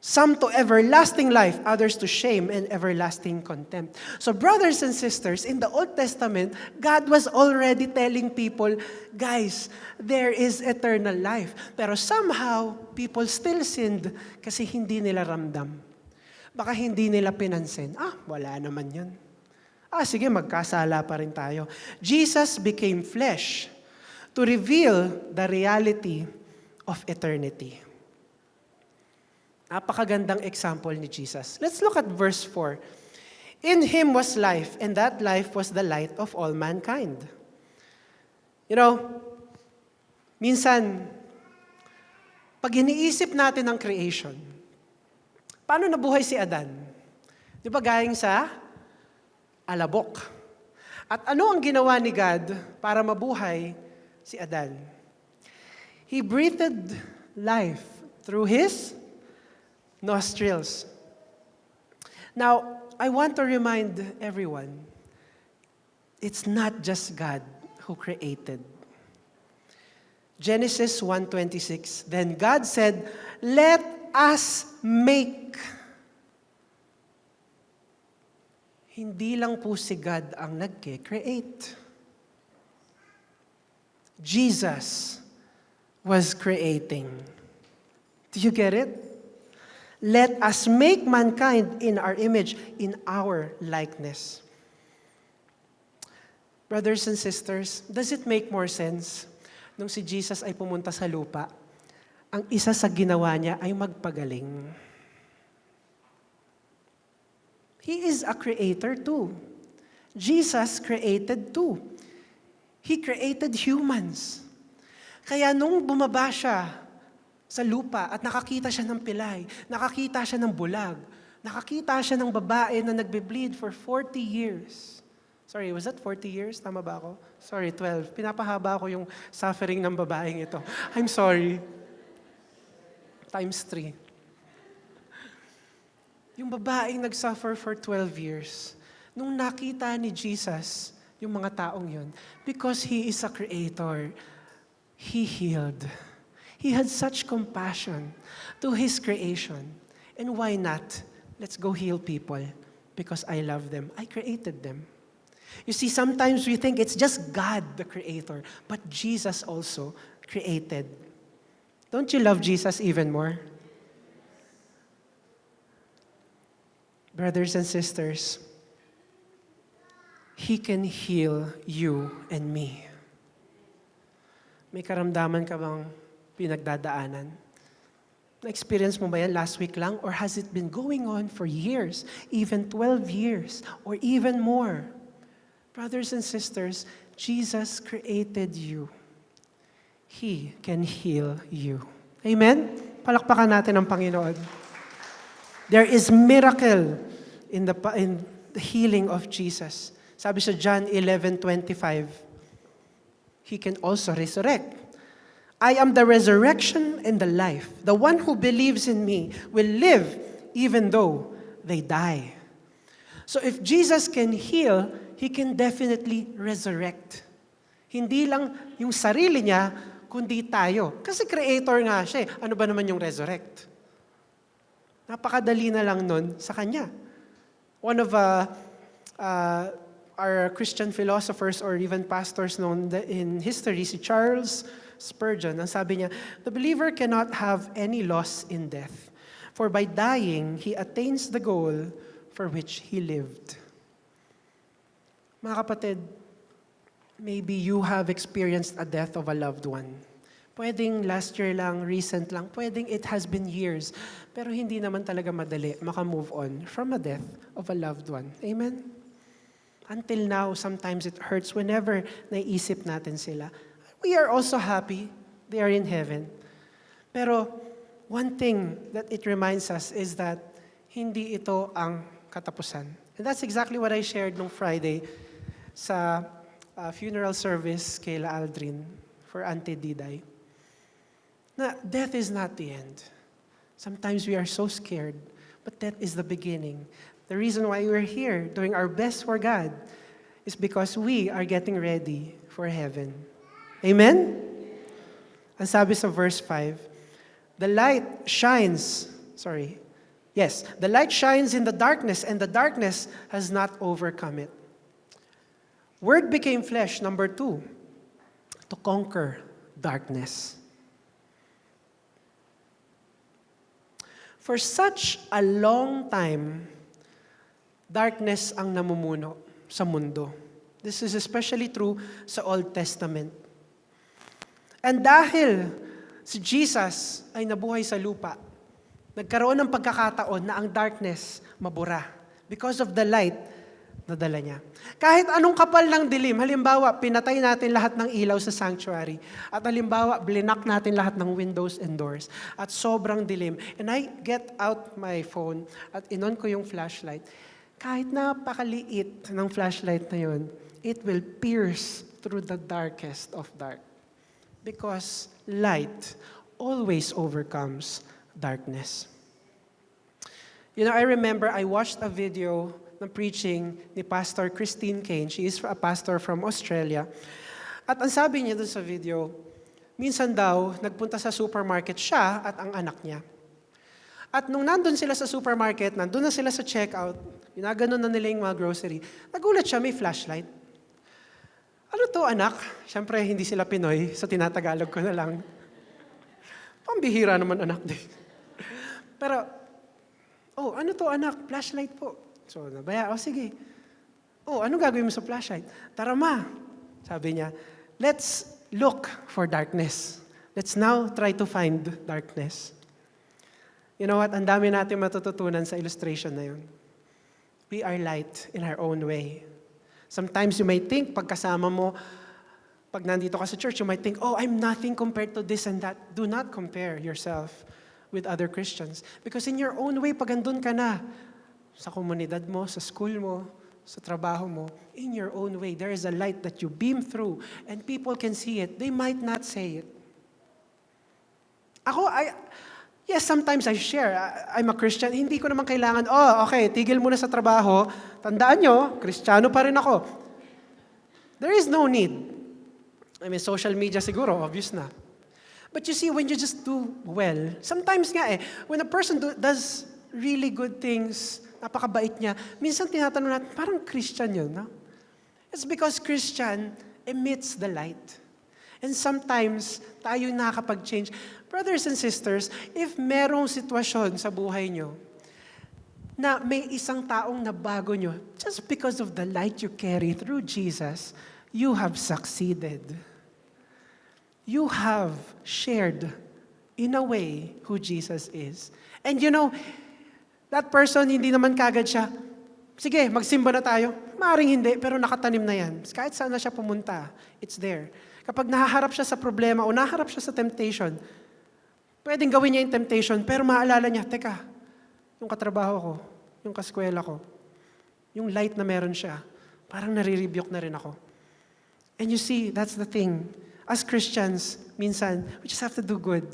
Some to everlasting life, others to shame and everlasting contempt." So brothers and sisters, in the Old Testament, God was already telling people, guys, there is eternal life. Pero somehow, people still sinned kasi hindi nila ramdam. Baka hindi nila pinansin. Wala naman yun. Sige, magkasala pa rin tayo. Jesus became flesh to reveal the reality of eternity. Napakagandang example ni Jesus. Let's look at verse 4. "In Him was life, and that life was the light of all mankind." You know, minsan, pag iniisip natin ang creation, paano nabuhay si Adan? Di ba galing sa alabok? At ano ang ginawa ni God para mabuhay si Adan? He breathed life through His nostrils. Now, I want to remind everyone, it's not just God who created. Genesis 1:26, "Then God said, 'Let us make.'" Hindi lang po si God ang nagke-create. Jesus was creating. Do you get it? "Let us make mankind in our image, in our likeness." Brothers and sisters, does it make more sense? Nung si Jesus ay pumunta sa lupa, ang isa sa ginawa niya ay magpagaling. He is a creator too. Jesus created too. He created humans. Kaya nung bumaba siya sa lupa at nakakita siya ng pilay, nakakita siya ng bulag, nakakita siya ng babae na nagbe-bleed for 40 years. Sorry, was that 40 years? Tama ba ako? Sorry, 12. Pinapahaba ko yung suffering ng babaeng ito. I'm sorry. Times 3. Yung babaeng nag-suffer for 12 years, nung nakita ni Jesus yung mga taong yun, because He is a creator, He healed. He had such compassion to His creation. And why not? Let's go heal people because I love them. I created them. You see, sometimes we think it's just God, the creator, but Jesus also created. Don't you love Jesus even more? Brothers and sisters, He can heal you and me. May karamdaman ka bang pinagdadaanan? Na-experience mo ba yan last week lang? Or has it been going on for years, even 12 years, or even more? Brothers and sisters, Jesus created you. He can heal you. Amen? Palakpakan natin ang Panginoon. There is miracle in the healing of Jesus. Sabi sa John 11:25, He can also resurrect. I am the resurrection and the life. The one who believes in me will live even though they die. So if Jesus can heal, He can definitely resurrect. Hindi lang yung sarili niya, kundi tayo. Kasi creator nga siya. Ano ba naman yung resurrect? Napakadali na lang nun sa Kanya. One of our Christian philosophers or even pastors known in history, si Charles Spurgeon, ang sabi niya, the believer cannot have any loss in death, for by dying, he attains the goal for which he lived. Mga kapatid, maybe you have experienced a death of a loved one. Pwedeng last year lang, recent lang, pwedeng it has been years, pero hindi naman talaga madali maka-move on from a death of a loved one. Amen? Until now, sometimes it hurts whenever naiisip natin sila. We are also happy they are in heaven. Pero one thing that it reminds us is that hindi ito ang katapusan. And that's exactly what I shared nung Friday sa funeral service kay La Aldrin for Auntie Diday. Na death is not the end. Sometimes we are so scared, but death is the beginning. The reason why we're here doing our best for God is because we are getting ready for heaven. Amen? Ang sabi sa verse 5, the light shines in the darkness, and the darkness has not overcome it. Word became flesh, number 2, to conquer darkness. For such a long time, darkness ang namumuno sa mundo. This is especially true sa Old Testament. And dahil si Jesus ay nabuhay sa lupa, nagkaroon ng pagkakataon na ang darkness mabura because of the light na dala niya. Kahit anong kapal ng dilim, halimbawa, pinatay natin lahat ng ilaw sa sanctuary, at halimbawa, blinak natin lahat ng windows and doors, at sobrang dilim, and I get out my phone at inon ko yung flashlight, kahit napakaliit ng flashlight na yun, it will pierce through the darkest of dark. Because light always overcomes darkness. You know, I remember I watched a video ng preaching ni Pastor Christine Kane. She is a pastor from Australia. At ang sabi niya dun sa video, minsan daw, nagpunta sa supermarket siya at ang anak niya. At nung nandun sila sa supermarket, nandun na sila sa checkout, ginaganon na nila yung mga grocery, nagulat siya, may flashlight. Ano to, anak? Siyempre, hindi sila Pinoy, so tinatagalog ko na lang. Pambihira naman, anak din. Pero, ano to, anak? Flashlight po. So, nabaya, sige. Ano gagawin mo sa flashlight? Tara, ma. Sabi niya, let's look for darkness. Let's now try to find darkness. You know what? Ang dami natin matututunan sa illustration na yun. We are light in our own way. Sometimes you may think, pagkasama mo, pag nandito ka sa church, you might think, I'm nothing compared to this and that. Do not compare yourself with other Christians. Because in your own way, pag andun ka na, sa komunidad mo, sa school mo, sa trabaho mo, in your own way, there is a light that you beam through and people can see it. They might not say it. Yes, sometimes I share. I'm a Christian. Hindi ko naman kailangan, okay, tigil muna sa trabaho. Tandaan nyo, Kristiyano pa rin ako. There is no need. I mean, social media siguro, obvious na. But you see, when you just do well, sometimes nga when a person does really good things, napakabait niya, minsan tinatanong natin, parang Christian yun, no? It's because Christian emits the light. And sometimes, tayo nakakapag-change. Brothers and sisters, if merong sitwasyon sa buhay nyo na may isang taong nabago nyo, just because of the light you carry through Jesus, you have succeeded. You have shared, in a way, who Jesus is. And you know, that person, hindi naman kagad siya, sige, magsimba na tayo. Maaring hindi, pero nakatanim na yan. Kahit saan na siya pumunta, it's there. Kapag nahaharap siya sa problema o naharap siya sa temptation, pwedeng gawin niya yung temptation, pero maalala niya, teka, yung katrabaho ko, yung kaskwela ko, yung light na meron siya, parang nare-rebuke na rin ako. And you see, that's the thing. As Christians, minsan, we just have to do good.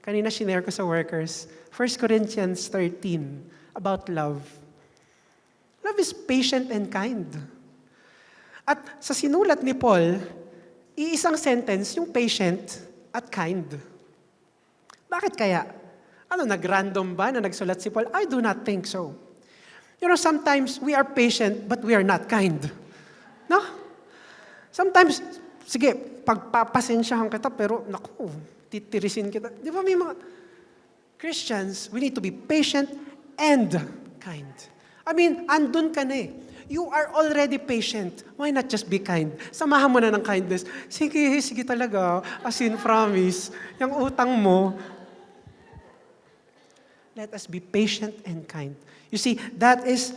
Kanina shinare ko sa workers, 1 Corinthians 13, about love. Love is patient and kind. At sa sinulat ni Paul, iisang sentence, yung patient at kind. Bakit kaya? Nag-random ba na nagsulat si Paul? I do not think so. You know, sometimes we are patient, but we are not kind. No? Sometimes, sige, pagpapasensyahan kita, pero naku, titirisin kita. Di ba may mga Christians, we need to be patient and kind. I mean, andun ka na eh. You are already patient. Why not just be kind? Samahan mo na ng kindness. Sige talaga. As in, promise. Yung utang mo, let us be patient and kind. You see, that is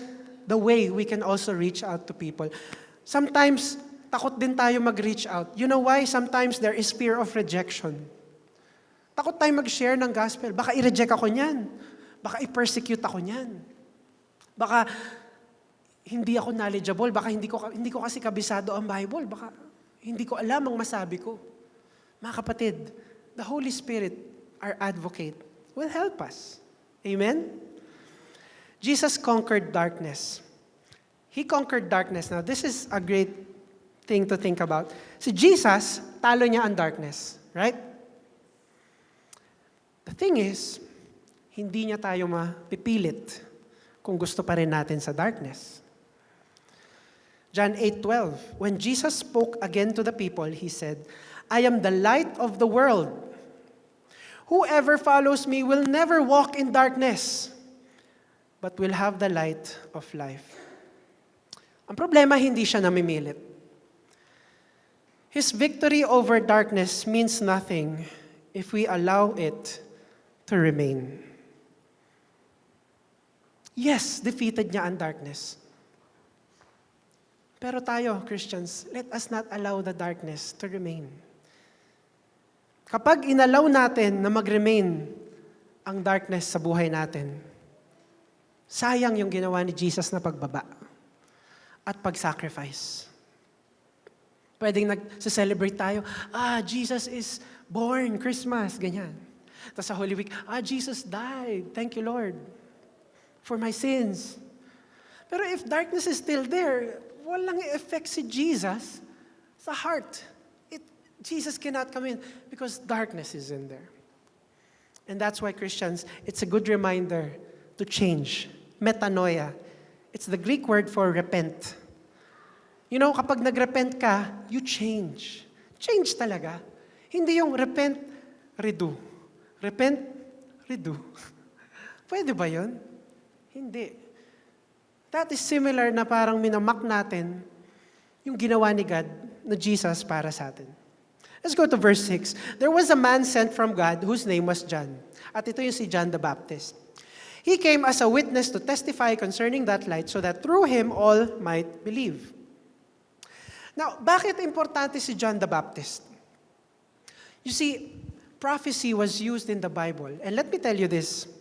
the way we can also reach out to people. Sometimes, takot din tayo mag-reach out. You know why? Sometimes there is fear of rejection. Takot tayo mag-share ng gospel. Baka i-reject ako niyan. Baka i-persecute ako niyan. Baka hindi ako knowledgeable. Baka hindi ko kasi kabisado ang Bible. Baka hindi ko alam ang masabi ko. Mga kapatid, the Holy Spirit, our advocate, will help us. Amen? Jesus conquered darkness. He conquered darkness. Now, this is a great thing to think about. Si Jesus, talo niya ang darkness. Right? The thing is, hindi niya tayo mapipilit kung gusto pa rin natin sa darkness. John 8:12, when Jesus spoke again to the people, He said, I am the light of the world. Whoever follows me will never walk in darkness, but will have the light of life. Ang problema, hindi siya namimilit. His victory over darkness means nothing if we allow it to remain. Yes, defeated niya ang darkness. Pero tayo, Christians, let us not allow the darkness to remain. Kapag inalaw natin na mag-remain ang darkness sa buhay natin, sayang yung ginawa ni Jesus na pagbaba at pag-sacrifice. Pwedeng nag-celebrate tayo, Jesus is born, Christmas, ganyan. Tapos sa Holy Week, Jesus died, thank you Lord, for my sins. Pero if darkness is still there, walang effect si Jesus sa heart. Jesus cannot come in because darkness is in there. And that's why Christians, it's a good reminder to change. Metanoia. It's the Greek word for repent. You know, kapag nag-repent ka, you change. Change talaga. Hindi yung repent, redo. Repent, redo. Pwede ba yun? Hindi. That is similar na parang minamak natin yung ginawa ni God na Jesus para sa atin. Let's go to verse 6. There was a man sent from God whose name was John. At ito yung si John the Baptist. He came as a witness to testify concerning that light so that through him all might believe. Now, bakit importante si John the Baptist? You see, prophecy was used in the Bible. And let me tell you this.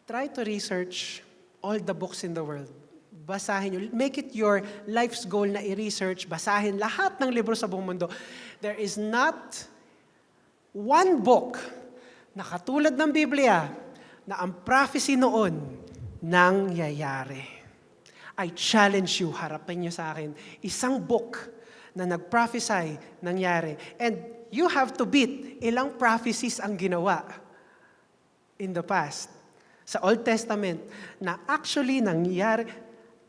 Try to research all the books in the world. Basahin nyo. Make it your life's goal na i-research. Basahin lahat ng libro sa buong mundo. There is not one book na katulad ng Biblia na ang prophecy noon nangyayari. I challenge you, harapin nyo sa akin, isang book na nag-prophesy nangyari. And you have to beat ilang prophecies ang ginawa in the past. Sa Old Testament na actually nangyari.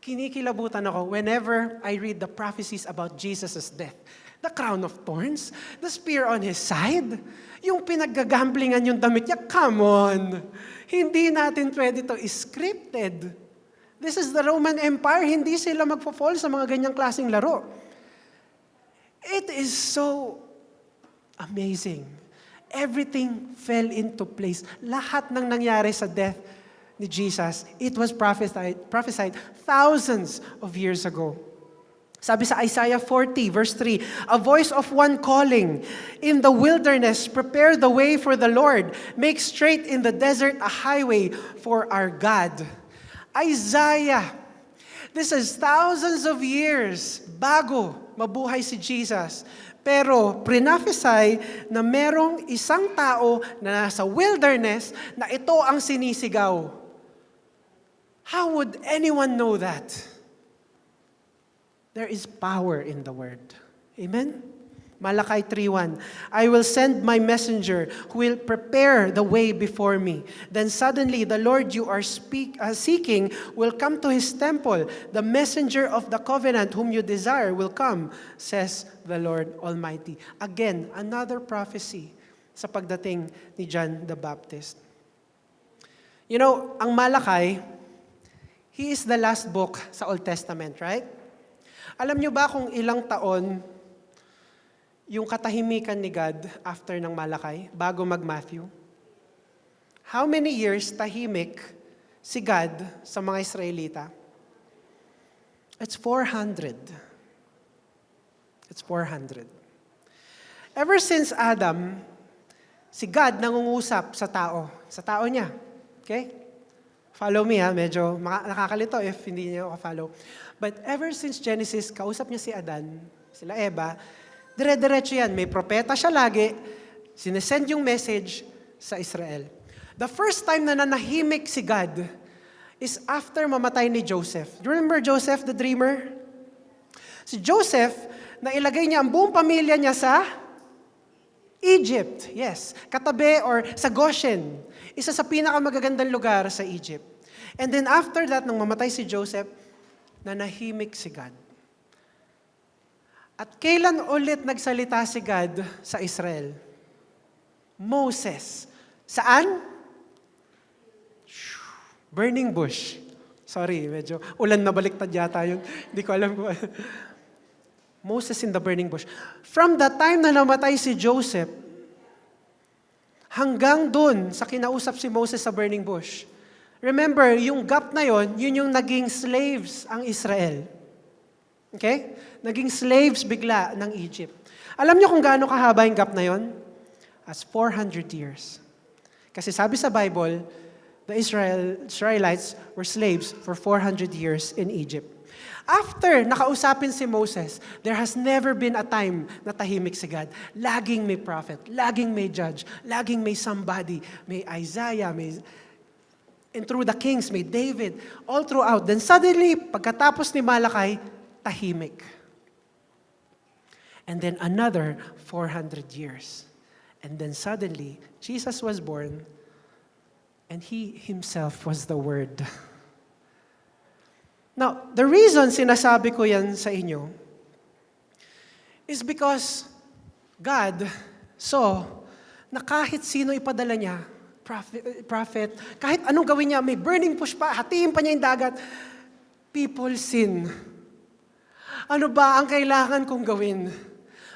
Kinikilabutan ako whenever I read the prophecies about Jesus' death. The crown of thorns? The spear on his side? Yung pinaggagamblingan yung damit niya? Come on! Hindi natin pwede to scripted. This is the Roman Empire. Hindi sila magpo-fall sa mga ganyang klaseng laro. It is so amazing. Everything fell into place. Lahat ng nangyari sa death ni Jesus, it was prophesied thousands of years ago. Sabi sa Isaiah 40, verse 3, a voice of one calling, in the wilderness, prepare the way for the Lord. Make straight in the desert a highway for our God. Isaiah, this is thousands of years bago mabuhay si Jesus. Pero prophesy na merong isang tao na nasa wilderness na ito ang sinisigaw. How would anyone know that? There is power in the word. Amen? Malachi 3:1, I will send my messenger who will prepare the way before me. Then suddenly the Lord you are seeking will come to his temple. The messenger of the covenant whom you desire will come, says the Lord Almighty. Again, another prophecy sa pagdating ni John the Baptist. You know, ang Malachi, he is the last book sa Old Testament, right? Alam niyo ba kung ilang taon yung katahimikan ni God after ng Malakay, bago mag-Matthew? How many years tahimik si God sa mga Israelita? It's 400. It's 400. Ever since Adam, si God nangungusap sa tao niya. Okay? Follow me ha, medyo nakakalito if hindi niyo ako-follow. But ever since Genesis, kausap niya si Adan, sila Eva, dire-diretso yan. May propeta siya lagi, sinesend yung message sa Israel. The first time na nanahimik si God is after mamatay ni Joseph. Do you remember Joseph, the dreamer? Si Joseph, nailagay niya ang buong pamilya niya sa Egypt. Yes, katabi or sa Goshen. Isa sa pinakamagagandang lugar sa Egypt. And then after that, nang mamatay si Joseph, nanahimik si God. At kailan ulit nagsalita si God sa Israel? Moses. Saan? Burning bush. Sorry, medyo ulan na baliktad yata yun. Hindi ko alam kung Moses in the burning bush. From the time na namatay si Joseph, hanggang dun sa kinausap si Moses sa burning bush. Remember, yung gap na yon, yun yung naging slaves ang Israel. Okay? Naging slaves bigla ng Egypt. Alam niyo kung gaano kahaba yung gap na yon? As 400 years. Kasi sabi sa Bible, the Israelites were slaves for 400 years in Egypt. After nakausapin si Moses, there has never been a time na tahimik si God. Laging may prophet, laging may judge, laging may somebody, may Isaiah, and through the kings, may David, all throughout. Then suddenly, pagkatapos ni Malakay, tahimik. And then another 400 years. And then suddenly, Jesus was born, and He Himself was the Word. Now, the reason sinasabi ko yan sa inyo is because God saw na kahit sino ipadala niya, prophet, kahit anong gawin niya, may burning bush pa, hatiin pa niya yung dagat, people sin. Ano ba ang kailangan kong gawin?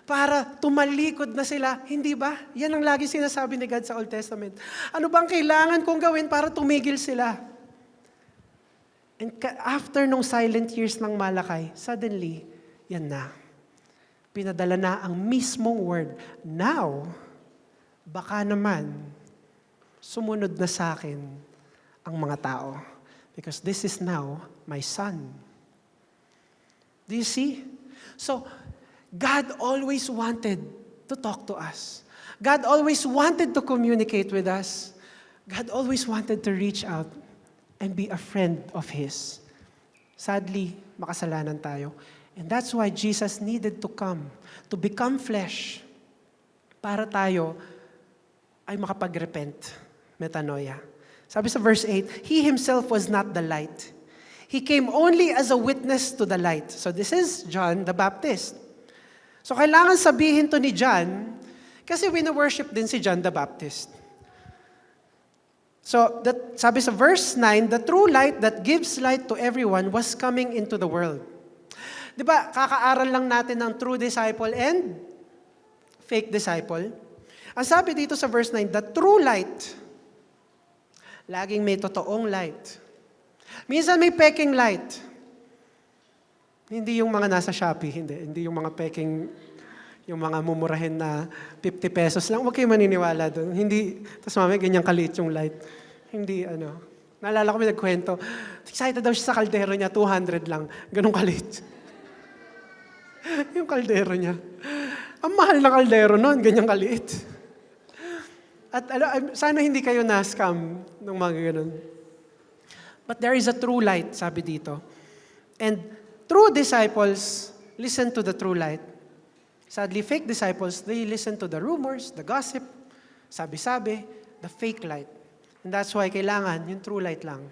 Para tumalikod na sila, hindi ba? Yan ang lagi sinasabi ni God sa Old Testament. Ano ba ang kailangan kong gawin para tumigil sila? And after nung silent years ng Malakay, suddenly, yan na. Pinadala na ang mismong word. Now, baka naman, sumunod na sa akin ang mga tao. Because this is now my son. Do you see? So, God always wanted to talk to us. God always wanted to communicate with us. God always wanted to reach out and be a friend of His. Sadly, makasalanan tayo. And that's why Jesus needed to come, to become flesh, para tayo ay makapagrepent, metanoia. Sabi sa verse 8, He Himself was not the light. He came only as a witness to the light. So this is John the Baptist. So kailangan sabihin to ni John, kasi wino-worship din si John the Baptist. So, sabi sa verse 9, the true light that gives light to everyone was coming into the world. Di ba, kakaaral lang natin ng true disciple and fake disciple. Ang sabi dito sa verse 9, the true light, laging may totoong light. Minsan may peking light. Hindi yung mga nasa Shopee, hindi yung mga peking, yung mga mumurahin na 50 pesos lang. Huwag kayo maniniwala doon. Hindi, tapos mamaya ganyan kaliit yung light. Hindi, Naalala ko may nagkwento. Excited daw siya sa kaldero niya, 200 lang. Ganun kaliit. Yung kaldero niya. Ang mahal na kaldero noon, ganyan kaliit. At sana hindi kayo na-scam ng mga ganun. But there is a true light, sabi dito. And true disciples listen to the true light. Sadly, fake disciples, they listen to the rumors, the gossip, sabi-sabi, the fake light. And that's why kailangan yung true light lang.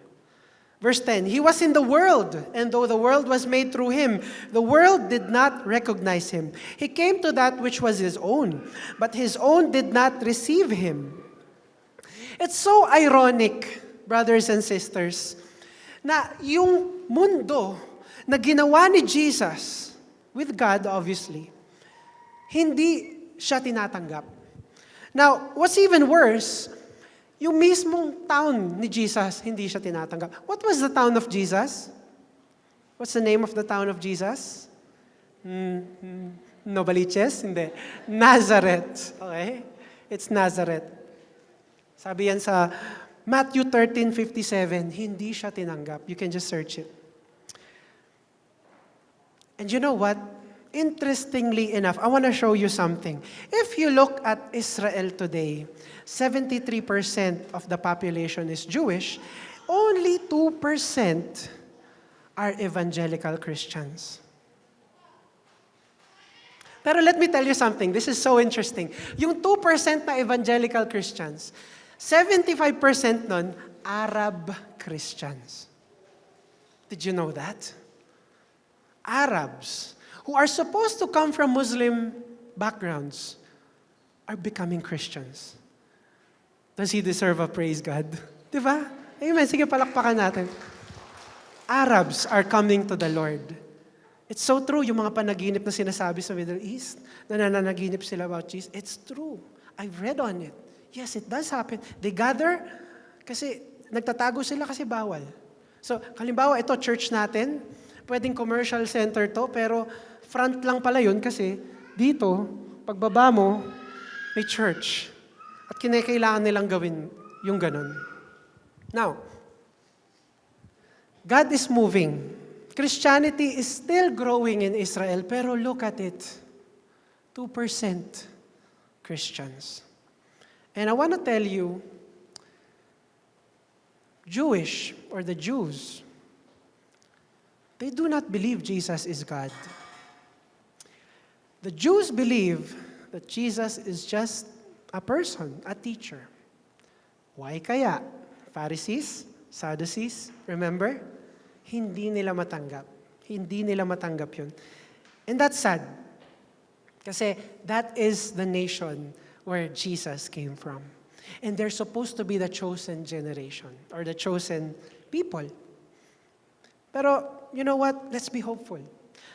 Verse 10, He was in the world, and though the world was made through Him, the world did not recognize Him. He came to that which was His own, but His own did not receive Him. It's so ironic, brothers and sisters, na yung mundo na ginawa ni Jesus, with God obviously, hindi siya tinatanggap. Now, what's even worse, yung mismong town ni Jesus, hindi siya tinatanggap. What was the town of Jesus? What's the name of the town of Jesus? Novaliches? Hindi. Nazareth. Okay? It's Nazareth. Sabi yan sa Matthew 13:57, hindi siya tinanggap. You can just search it. And you know what? Interestingly enough, I want to show you something. If you look at Israel today, 73% of the population is Jewish, only 2% are evangelical Christians. Pero let me tell you something, this is so interesting. Yung 2% na evangelical Christians, 75% nun, Arab Christians. Did you know that? Arabs, who are supposed to come from Muslim backgrounds, are becoming Christians. Does he deserve a praise, God? Di ba? Amen. Sige, palakpakan natin. Arabs are coming to the Lord. It's so true, yung mga panaginip na sinasabi sa Middle East, na nananaginip sila about Jesus. It's true. I've read on it. Yes, it does happen. They gather, kasi nagtatago sila kasi bawal. So, halimbawa, ito, church natin, pwedeng commercial center to, pero front lang pala yun kasi dito, pagbaba mo, may church. At kinakailangan nilang gawin yung ganun. Now, God is moving. Christianity is still growing in Israel, pero look at it. 2% Christians. And I want to tell you, Jewish, or the Jews, they do not believe Jesus is God. The Jews believe that Jesus is just a person, a teacher. Why kaya? Pharisees, Sadducees, remember? Hindi nila matanggap. Hindi nila matanggap yun. And that's sad. Kasi that is the nation where Jesus came from. And they're supposed to be the chosen generation, or the chosen people. Pero, you know what? Let's be hopeful.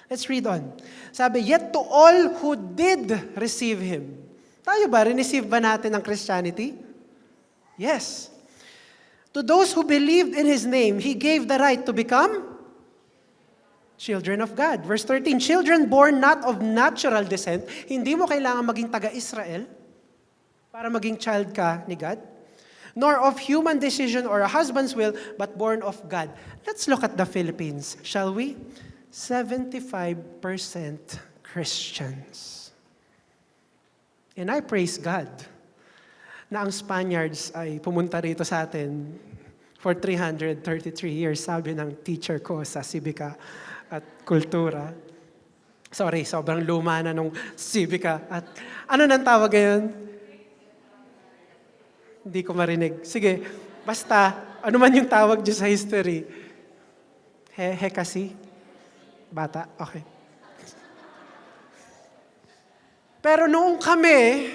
Let's read on. Sabi, yet to all who did receive Him. Tayo ba? Receive ba natin ang Christianity? Yes. To those who believed in His name, He gave the right to become children of God. Verse 13, children born not of natural descent. Hindi mo kailangan maging taga-Israel para maging child ka ni God. Nor of human decision or a husband's will, but born of God. Let's look at the Philippines, shall we? 75% Christians. And I praise God na ang Spaniards ay pumunta rito sa atin for 333 years, sabi ng teacher ko sa Civica at Kultura. Sorry, sobrang luma na nung Civica. At ano nang tawag ngayon? Hindi ko marinig. Sige, basta, ano man yung tawag dyan sa history. Hekasi? Bata? Okay. Pero noong kami,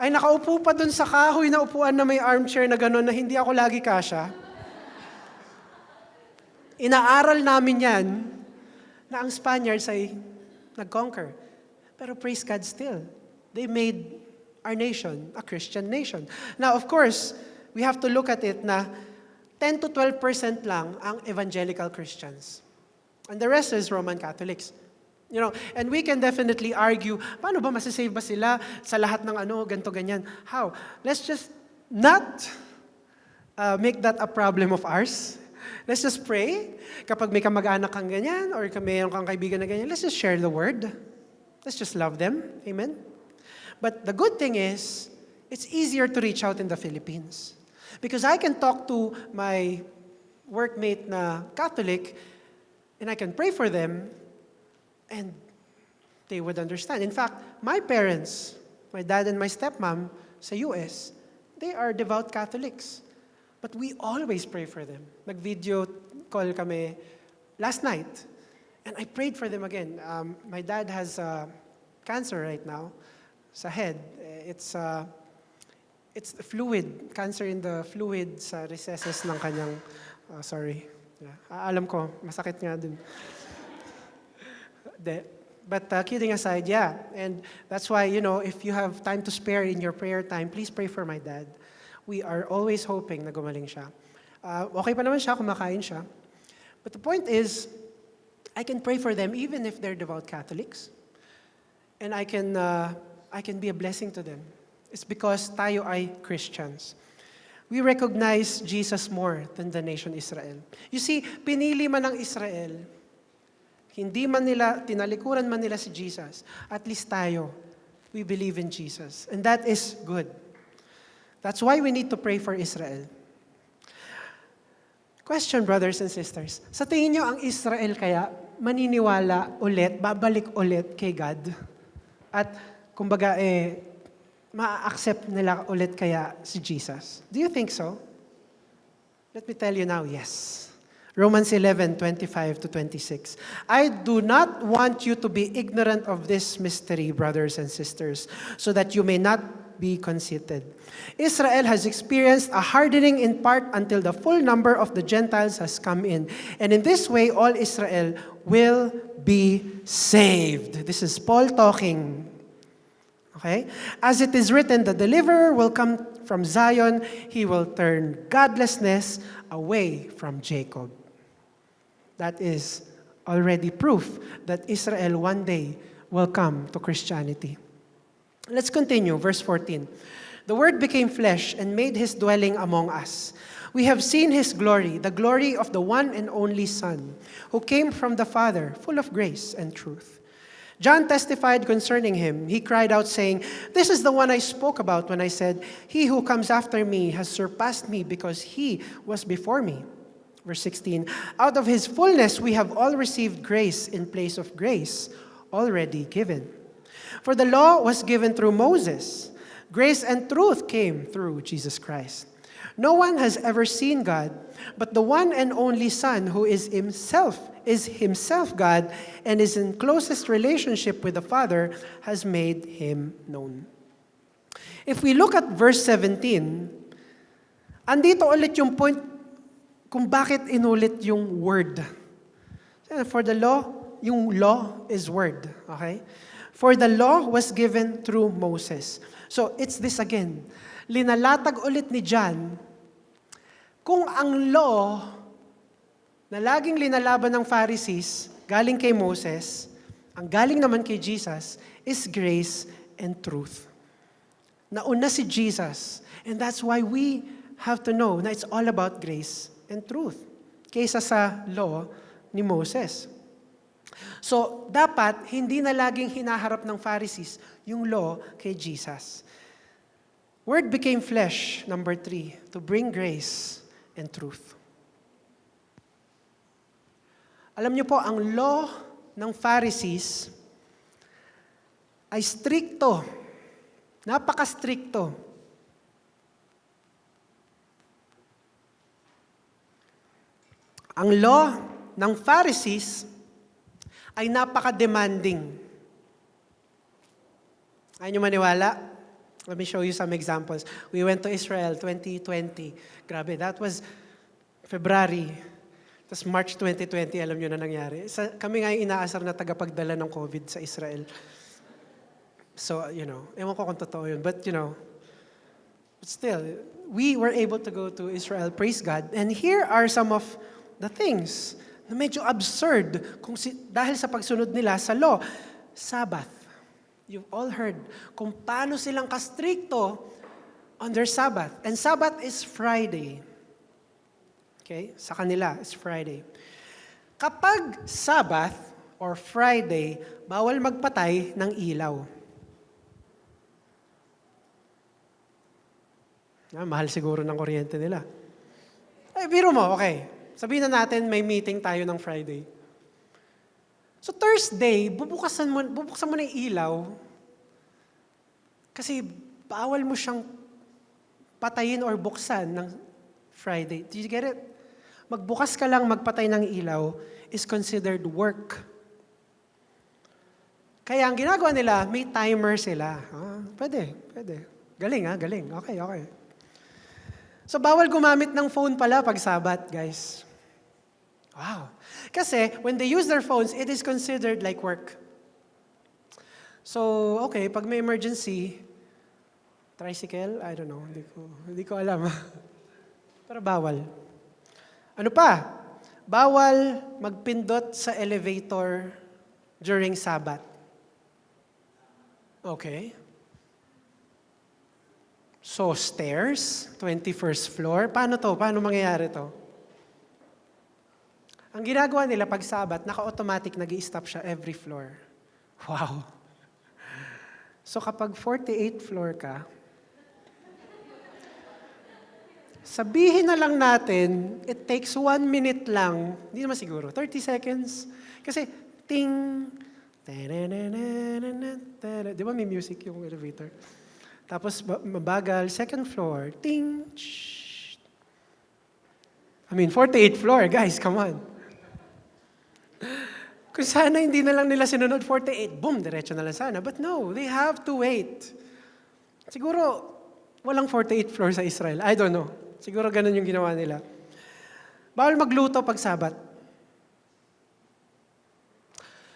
ay nakaupo pa dun sa kahoy na upuan na may armchair na gano'n na hindi ako lagi kasya. Inaaral namin yan na ang Spaniards ay nag-conquer. Pero praise God still. They made our nation a Christian nation. Now, of course, we have to look at it na 10 to 12% lang ang evangelical Christians. And the rest is Roman Catholics. You know, and we can definitely argue, paano ba masasave ba sila sa lahat ng ganto ganyan? How? Let's just not make that a problem of ours. Let's just pray. Kapag may kamag-anak kang ganyan, or mayroon kang kaibigan na ganyan, let's just share the word. Let's just love them. Amen? But the good thing is, it's easier to reach out in the Philippines. Because I can talk to my workmate na Catholic, and I can pray for them, and they would understand. In fact, my parents, my dad and my stepmom sa US, they are devout Catholics. But we always pray for them. Nag-video call kami last night, and I prayed for them again. My dad has cancer right now sa head. It's the fluid, cancer in the fluid sa recesses ng kanyang, sorry. Yeah. Alam ko, masakit nga din. But kidding aside, yeah. And that's why, if you have time to spare in your prayer time, please pray for my dad. We are always hoping na gumaling siya. Okay pa naman siya, kumakain siya. But the point is, I can pray for them even if they're devout Catholics. And I can be a blessing to them. It's because tayo ay Christians. We recognize Jesus more than the nation Israel. You see, pinili man ng Israel, hindi man nila, tinalikuran man nila si Jesus, at least tayo, we believe in Jesus. And that is good. That's why we need to pray for Israel. Question, brothers and sisters. Sa tingin nyo, ang Israel kaya maniniwala ulit, babalik ulit kay God? At kumbaga, ma-accept nila ulit kaya si Jesus? Do you think so? Let me tell you now, yes. Romans 11:25 to 26. I do not want you to be ignorant of this mystery, brothers and sisters, so that you may not be conceited. Israel has experienced a hardening in part until the full number of the Gentiles has come in. And in this way, all Israel will be saved. This is Paul talking. Okay? As it is written, the deliverer will come from Zion. He will turn godlessness away from Jacob. That is already proof that Israel one day will come to Christianity. Let's continue, verse 14. The Word became flesh and made His dwelling among us. We have seen His glory, the glory of the one and only Son, who came from the Father, full of grace and truth. John testified concerning Him. He cried out, saying, "This is the one I spoke about when I said, 'He who comes after me has surpassed me because He was before me.'" Verse 16, "Out of His fullness we have all received grace in place of grace already given. For the law was given through Moses. Grace and truth came through Jesus Christ. No one has ever seen God, but the one and only Son, who is himself God and is in closest relationship with the Father, has made Him known." If we look at verse 17, andito ulit yung point kung bakit inulit yung word. For the law, yung law is word. Okay? For the law was given through Moses. So, it's this again. Linalatag ulit ni John, kung ang law na laging linalaban ng Pharisees, galing kay Moses, ang galing naman kay Jesus, is grace and truth. Nauna si Jesus. And that's why we have to know na it's all about grace and truth, kaysa sa law ni Moses. So, dapat, hindi na laging hinaharap ng Pharisees yung law kay Jesus. Word became flesh, number 3, to bring grace and truth. Alam niyo po, ang law ng Pharisees ay strikto. Napaka-strikto. Ang law ng Pharisees ay napaka-demanding. Ayaw nyo maniwala? Let me show you some examples. We went to Israel 2020. Grabe, that was February. Tapos March 2020, alam nyo na nangyari. Kami nga yung inaasar na tagapagdala ng COVID sa Israel. So, ewan ko kung totoo yun. But, but still, we were able to go to Israel, praise God. And here are some of the things na medyo absurd dahil sa pagsunod nila sa law. Sabbath. You've all heard kung paano silang kastrikto on their Sabbath. And Sabbath is Friday. Okay? Sa kanila, it's Friday. Kapag Sabbath or Friday, bawal magpatay ng ilaw. Mahal siguro ng kuryente nila. Biro mo, okay. Sabihin na natin may meeting tayo ng Friday. So Thursday, bubuksan mo na yung ilaw kasi bawal mo siyang patayin or buksan ng Friday. Did you get it? Magbukas ka lang, magpatay ng ilaw is considered work. Kaya ang ginagawa nila, may timer sila. Pwede. Galing. Okay. So bawal gumamit ng phone pala pag Sabat, guys. Wow. Kasi when they use their phones, it is considered like work. So, okay, pag may emergency, tricycle, I don't know, hindi ko alam. Pero bawal. Ano pa? Bawal magpindot sa elevator during Sabat. Okay. So, stairs, 21st floor. Paano to? Paano mangyayari to? Ang ginagawa nila pag Sabat, naka-automatic nag-i-stop siya every floor. Wow. So, kapag 48th floor ka, sabihin na lang natin, it takes 1 minute lang, hindi naman siguro, 30 seconds. Kasi, ting, di ba may music yung elevator? Tapos mabagal, second floor, ting, shh. 48th floor, guys, come on. Kung sana hindi na lang nila sinunod 48, boom, diretso na lang sana. But no, they have to wait. Siguro, walang 48th floor sa Israel. I don't know. Siguro ganun yung ginawa nila. Bawal magluto pag Sabat.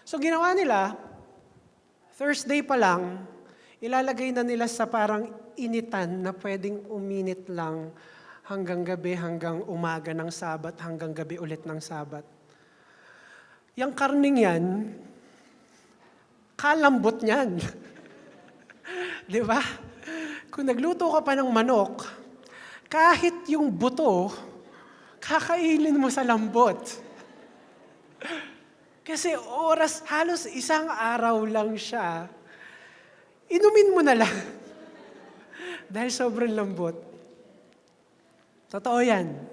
So ginawa nila, Thursday pa lang, ilalagay na nila sa parang initan na pwedeng uminit lang hanggang gabi, hanggang umaga ng Sabat, hanggang gabi ulit ng Sabat. Yang karning yan, kalambot niyan. Di ba? Kung nagluto ka pa ng manok, kahit yung buto, kakainin mo sa lambot. Kasi oras, halos isang araw lang siya. Inumin mo na lang. Dahil sobrang lambot. Totoo yan.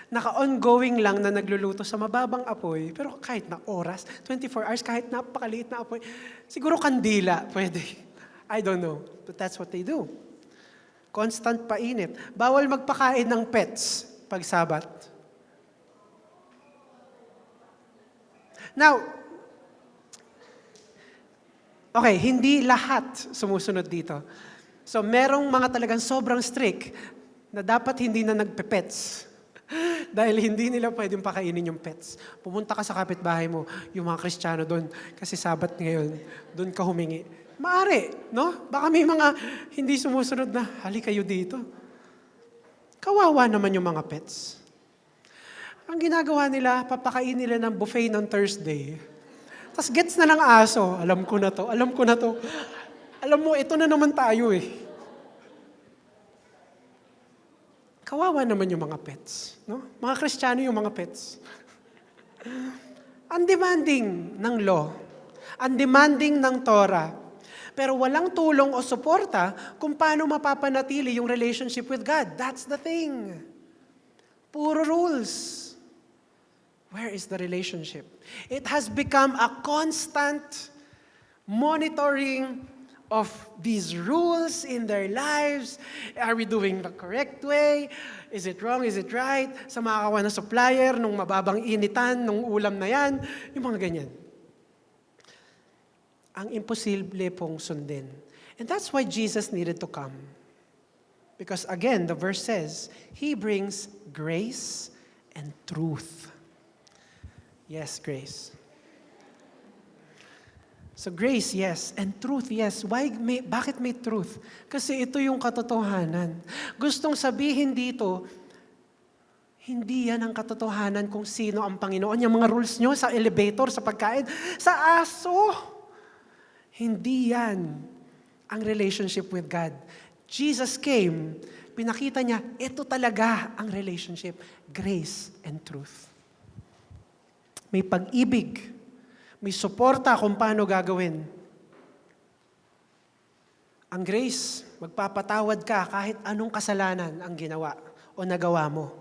Naka-ongoing lang na nagluluto sa mababang apoy, pero kahit na oras, 24 hours, kahit napakaliit na apoy, siguro kandila, pwede. I don't know, but that's what they do. Constant painit. Bawal magpakain ng pets pag Sabat. Now, okay, hindi lahat sumusunod dito. So, merong mga talagang sobrang strict na dapat hindi na nagpe-pets. Dahil hindi nila pwedeng pakainin yung pets. Pumunta ka sa kapitbahay mo, yung mga Kristiyano doon, kasi Sabat ngayon, doon ka humingi. Maari, no? Baka may mga hindi sumusunod na, hali kayo dito. Kawawa naman yung mga pets. Ang ginagawa nila, papakain nila ng buffet ng Thursday. Tapos gets na lang aso, alam ko na to. Alam mo, ito na naman tayo eh. Kawawa naman yung mga pets. No? Mga Kristiyano yung mga pets. Ang demanding ng law. Ang demanding ng Torah. Pero walang tulong o suporta kung paano mapapanatili yung relationship with God. That's the thing. Puro rules. Where is the relationship? It has become a constant monitoring of these rules in their lives. Are we doing the correct way? Is it wrong? Is it right? Sa mga kawan na supplier, nung mababang initan, nung ulam na yan, yung mga ganyan. Ang imposible pong sundin. And that's why Jesus needed to come. Because again, the verse says, He brings grace and truth. Yes, grace. So grace, yes. And truth, yes. Bakit may truth? Kasi ito yung katotohanan. Gustong sabihin dito, hindi yan ang katotohanan kung sino ang Panginoon. Yung mga rules nyo sa elevator, sa pagkain, sa aso. Hindi yan ang relationship with God. Jesus came, pinakita niya, ito talaga ang relationship. Grace and truth. May pag-ibig. May suporta kung paano gagawin. Ang grace, magpapatawad ka kahit anong kasalanan ang ginawa o nagawa mo.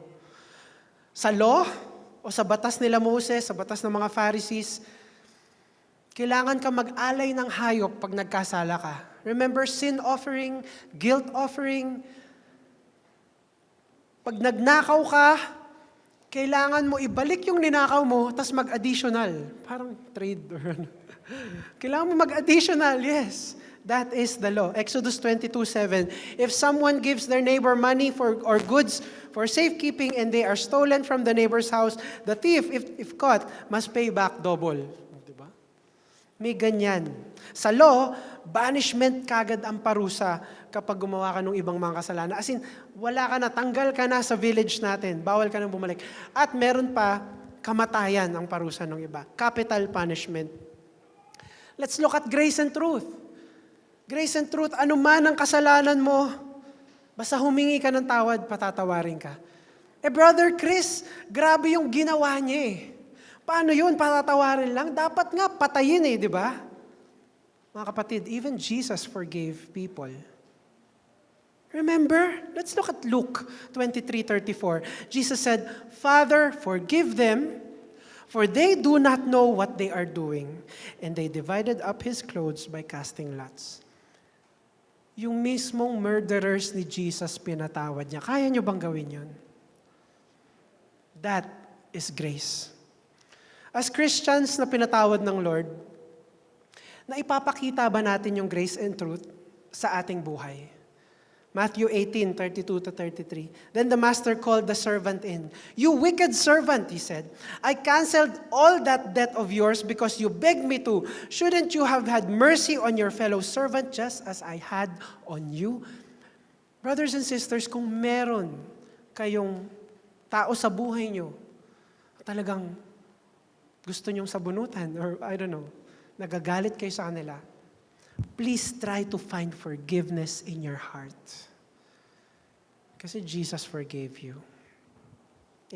Sa law o sa batas nila Moses, sa batas ng mga Pharisees, kailangan ka mag-alay ng hayop pag nagkasala ka. Remember, sin offering, guilt offering. Pag nagnakaw ka, kailangan mo ibalik yung ninakaw mo, tas mag-additional. Parang trade or ano. Kailangan mo mag-additional, yes. That is the law. Exodus 22:7. If someone gives their neighbor money or goods for safekeeping and they are stolen from the neighbor's house, the thief, if caught, must pay back double. Diba? May ganyan. Sa law, banishment kagad ang parusa kapag gumawa ka ng ibang mga kasalanan. As in, wala ka na, tanggal ka na sa village natin. Bawal ka nang bumalik. At meron pa, kamatayan ang parusa ng iba. Capital punishment. Let's look at grace and truth. Grace and truth, ano man ang kasalanan mo, basta humingi ka ng tawad, patatawarin ka. Brother Chris, grabe yung ginawa niya eh. Paano yun? Patatawarin lang? Dapat nga patayin eh, di ba? Mga kapatid, even Jesus forgave people. Remember? Let's look at Luke 23:34. Jesus said, Father, forgive them, for they do not know what they are doing. And they divided up his clothes by casting lots. Yung mismong murderers ni Jesus pinatawad niya. Kaya niyo bang gawin yun? That is grace. As Christians na pinatawad ng Lord, na ipapakita ba natin yung grace and truth sa ating buhay? Matthew 18:32-33. Then the master called the servant in. You wicked servant, he said. I canceled all that debt of yours because you begged me to. Shouldn't you have had mercy on your fellow servant just as I had on you? Brothers and sisters, kung meron kayong tao sa buhay nyo, talagang gusto nyong sabunutan, or I don't know, nagagalit kayo sa kanila, please try to find forgiveness in your heart. Kasi Jesus forgave you.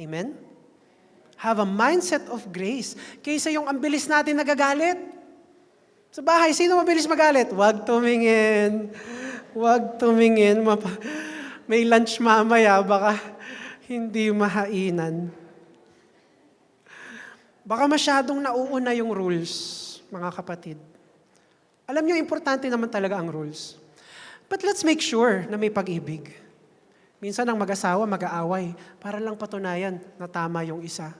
Amen? Have a mindset of grace. Kaysa yung ang bilis natin nagagalit. Sa bahay, sino mabilis magalit? Huwag tumingin. Huwag tumingin. May lunch mamaya, baka hindi mahainan. Baka masyadong nauuna yung rules, mga kapatid. Alam niyo, importante naman talaga ang rules. But let's make sure na may pag-ibig. Minsan ang mag-asawa mag-aaway para lang patunayan na tama yung isa.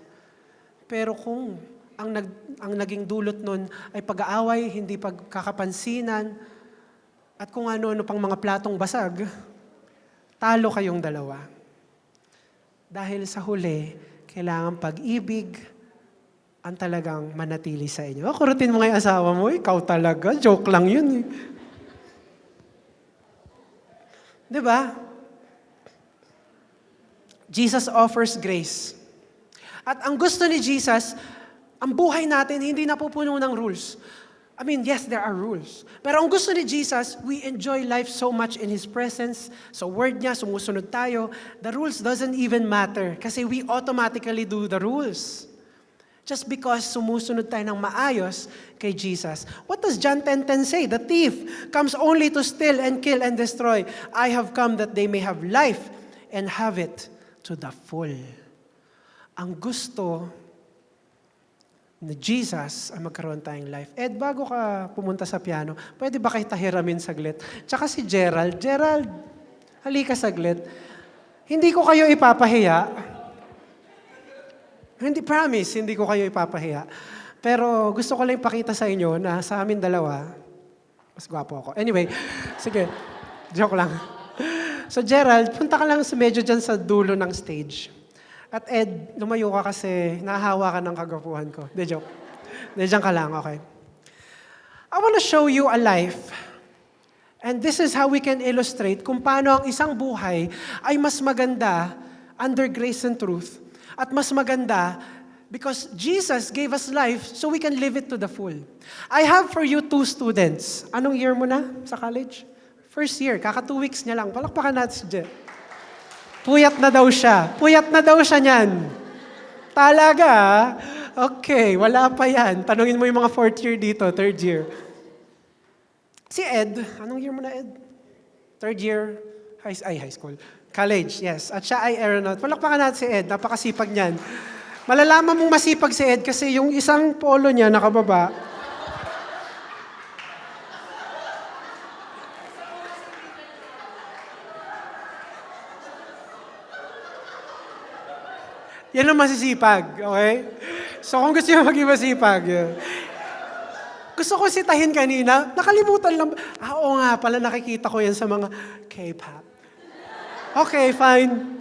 Pero kung ang naging dulot nun ay pag-aaway, hindi pagkakapansinan, at kung ano-ano pang mga platong basag, talo kayong dalawa. Dahil sa huli, kailangan pag-ibig ang talagang manatili sa inyo. Kurutin mo nga yung asawa mo, ikaw talaga, joke lang yun eh. Diba? Jesus offers grace. At ang gusto ni Jesus, ang buhay natin hindi napupuno ng rules. I mean, yes, there are rules. Pero ang gusto ni Jesus, we enjoy life so much in His presence. So word niya, sumusunod tayo. The rules doesn't even matter kasi we automatically do the rules. Just because sumusunod tayo ng maayos kay Jesus. What does John 10:10 say? The thief comes only to steal and kill and destroy. I have come that they may have life and have it to the full. Ang gusto ni Jesus ay magkaroon tayong life. Ed, bago ka pumunta sa piano, pwede ba kita hiramin saglit? Tsaka si Gerald. Gerald, halika saglit. Hindi ko kayo ipapahiya. Hindi, promise, hindi ko kayo ipapahiya. Pero gusto ko lang ipakita sa inyo na sa amin dalawa, mas gwapo ako. Anyway, Sige, joke lang. So Gerald, punta ka lang sa medyo dyan sa dulo ng stage. At Ed, lumayo ka kasi nahahawa ka ng kagapuhan ko. De joke. De, dyan ka lang, okay. I want to show you a life. And this is how we can illustrate kung paano ang isang buhay ay mas maganda under grace and truth. At mas maganda because Jesus gave us life so we can live it to the full. I have for you 2 students. Anong year mo na sa college? First year, kaka 2 weeks niya lang. Palakpakan natin si Jen. Puyat na daw siya. Puyat na daw siya niyan. Talaga, ah? Okay, wala pa yan. Tanungin mo yung mga 4th year dito, 3rd year. Si Ed, anong year mo na, Ed? 3rd year, high school. College, yes. At siya ay aeronaut. Palakpakan natin si Ed, napakasipag niyan. Malalaman mong masipag si Ed kasi yung isang polo niya nakababa, yan ang masisipag, okay? So kung gusto niyo maging masipag, yun. Gusto ko sitahin kanina, nakalimutan lang. Oo nga, pala nakikita ko yan sa mga K-pop. Okay, fine.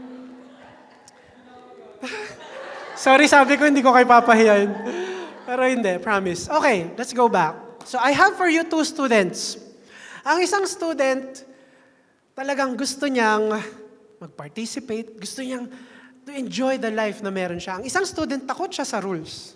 Sorry, sabi ko hindi ko kayo papahiyain. Pero hindi, promise. Okay, let's go back. So I have for you 2 students. Ang isang student, talagang gusto niyang mag-participate, gusto niyang to enjoy the life na meron siya. Ang isang student, takot siya sa rules.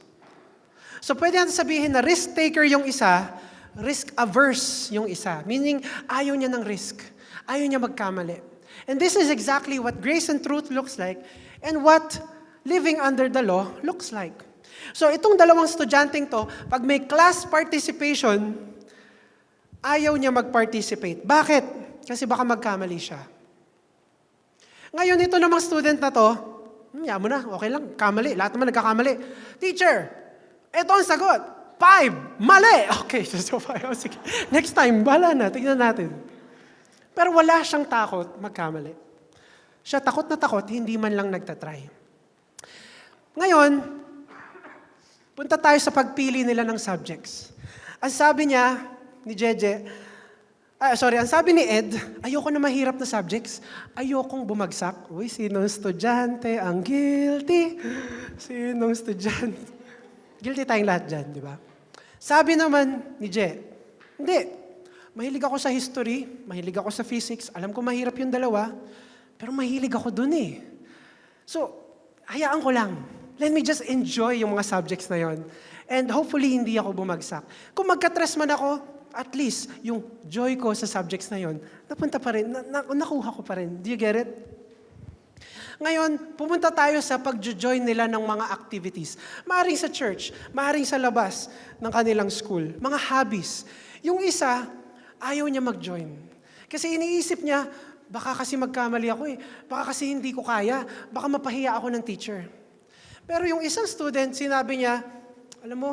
So pwede natin sabihin na risk taker yung isa, risk averse yung isa. Meaning, ayaw niya ng risk. Ayaw niya magkamali. And this is exactly what grace and truth looks like and what living under the law looks like. So itong dalawang estudyanteng to, pag may class participation, ayaw niya mag-participate. Bakit? Kasi baka magkamali siya. Ngayon, ito namang student na to, mo na, okay lang, kamali. Lahat naman nagkakamali. Teacher, eto ang sagot. 5, mali. Okay, so 5. Oh, sige. Next time, bahala na, tignan natin. Pero wala siyang takot magkamali. Siya takot na takot, hindi man lang nagtatry. Ngayon, punta tayo sa pagpili nila ng subjects. Ang sabi niya, ni Jeje, ang sabi ni Ed, ayoko na mahirap na subjects. Ayokong bumagsak. Uy, sinong estudyante ang guilty? Sinong estudyante? Guilty tayong lahat dyan, di ba? Sabi naman ni Je, hindi. Mahilig ako sa history, mahilig ako sa physics. Alam ko mahirap yung dalawa, pero mahilig ako dun eh. So, hayaan ko lang. Let me just enjoy yung mga subjects na yon. And hopefully, hindi ako bumagsak. Kung magka-stress man ako, at least, yung joy ko sa subjects na yon, napunta pa rin, nakuha ko pa rin. Do you get it? Ngayon, pumunta tayo sa pag-join nila ng mga activities. Maaring sa church, maaring sa labas ng kanilang school. Mga hobbies. Yung isa, ayaw niya mag-join. Kasi iniisip niya, baka kasi magkamali ako eh. Baka kasi hindi ko kaya. Baka mapahiya ako ng teacher. Pero yung isang student, sinabi niya, alam mo,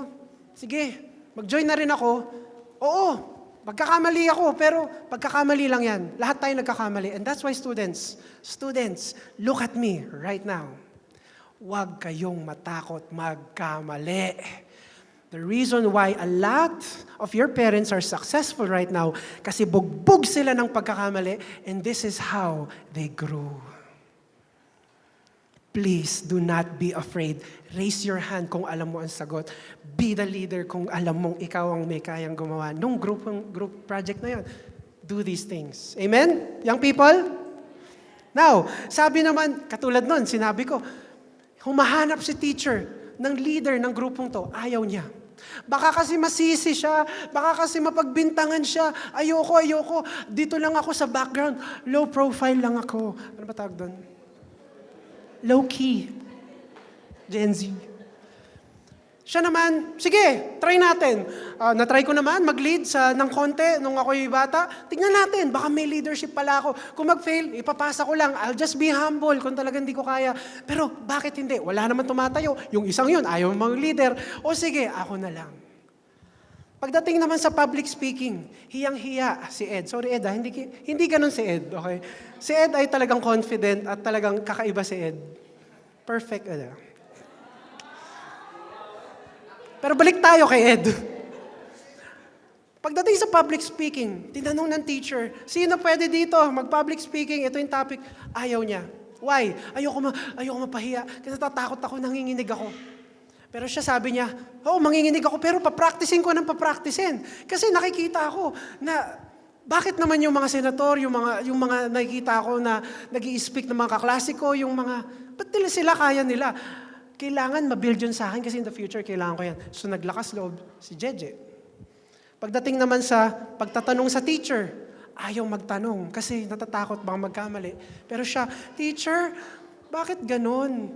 sige, mag-join na rin ako. Oo, magkakamali ako, pero pagkakamali lang yan. Lahat tayo nagkakamali. And that's why students, look at me right now. Huwag kayong matakot magkamali. The reason why a lot of your parents are successful right now, kasi bugbog sila ng pagkakamali, and this is how they grew. Please do not be afraid. Raise your hand kung alam mo ang sagot. Be the leader kung alam mong ikaw ang may kayang gumawa. Nung group project na yun, do these things. Amen? Young people? Now, sabi naman, katulad nun, sinabi ko, humahanap si teacher ng leader ng grupong to. Ayaw niya. Baka kasi masisi siya, baka kasi mapagbintangan siya. Ayoko. Dito lang ako sa background. Low profile lang ako. Ano ba tawag doon? Low-key. Gen Z. Siya naman, sige, try natin. Na-try ko naman mag-lead ng konti nung ako'y bata. Tingnan natin, baka may leadership pala ako. Kung mag-fail, ipapasa ko lang. I'll just be humble kung talagang hindi ko kaya. Pero bakit hindi? Wala naman tumatayo. Yung isang yun, ayaw mag-leader. O sige, ako na lang. Pagdating naman sa public speaking, hiyang-hiya si Ed. Sorry Ed, hindi ganun si Ed, okay? Si Ed ay talagang confident at talagang kakaiba si Ed. Perfect, Pero balik tayo kay Ed. Pagdating sa public speaking, tinanong ng teacher, sino pwede dito mag-public speaking? Ito yung topic. Ayaw niya. Why? Ayoko mapahiya. Kasi natatakot ako, nanginginig ako. Pero siya sabi niya, manginginig ako, pero papracticing ko ng papracticing. Kasi nakikita ako na bakit naman yung mga senator, yung mga nakikita ko na nag-i-speak ng mga kaklasiko, ba't sila kaya nila? Kailangan ma-build yun sa akin kasi in the future, kailangan ko yan. So naglakas loob si Jeje. Pagdating naman sa pagtatanong sa teacher, ayaw magtanong kasi natatakot bang magkamali. Pero siya, teacher, bakit ganun?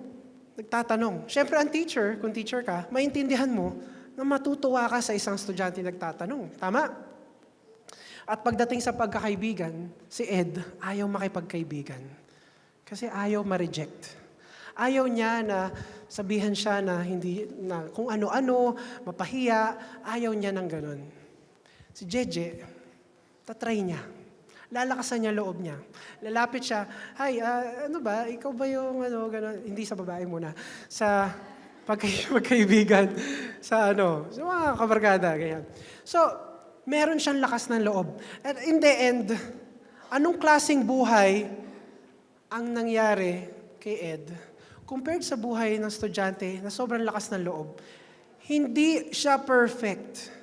Nagtatanong. Siyempre ang teacher, kung teacher ka, maintindihan mo na matutuwa ka sa isang estudyante nagtatanong. Tama? At pagdating sa pagkakaibigan, si Ed, ayaw makipagkaibigan. Kasi ayaw ma-reject. Ayaw niya na sabihan siya na kung ano-ano, mapahiya, ayaw niya ng ganun. Si Jeje, tatry niya. Lalakasan niya loob niya. Lalapit siya, hi, ikaw ba yung gano'n? Hindi sa babae muna. Sa pagkaibigan, sa mga kabarkada, ganyan. So, meron siyang lakas ng loob. At in the end, anong klaseng buhay ang nangyari kay Ed? Compared sa buhay ng estudyante na sobrang lakas ng loob, hindi siya perfect.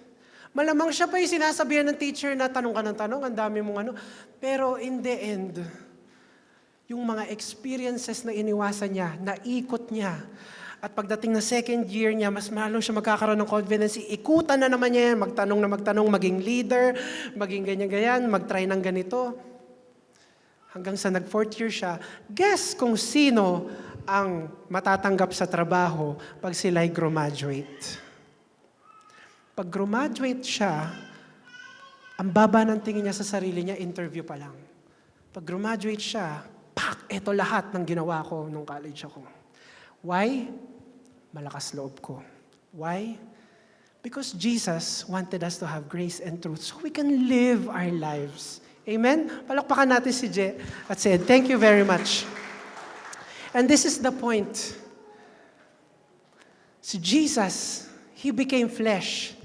Malamang siya pa yung sinasabihan ng teacher na tanong ka ng tanong, ang dami mong Pero in the end, yung mga experiences na iniwasan niya, naikot niya. At pagdating na second year niya, mas malong siya magkakaroon ng confidence. Ikutan na naman niya yan, magtanong, maging leader, maging ganyan-ganyan, mag-try ng ganito. Hanggang sa nag-fourth year siya, guess kung sino ang matatanggap sa trabaho pag sila'y graduate. Pag graduate siya, ang baba ng tingin niya sa sarili niya, interview pa lang. Pag graduate siya, ito lahat ng ginawa ko nung college ako. Why? Malakas loob ko. Why? Because Jesus wanted us to have grace and truth so we can live our lives. Amen? Palakpakan natin si Je at si Ed. Thank you very much. And this is the point. Si Jesus, He became flesh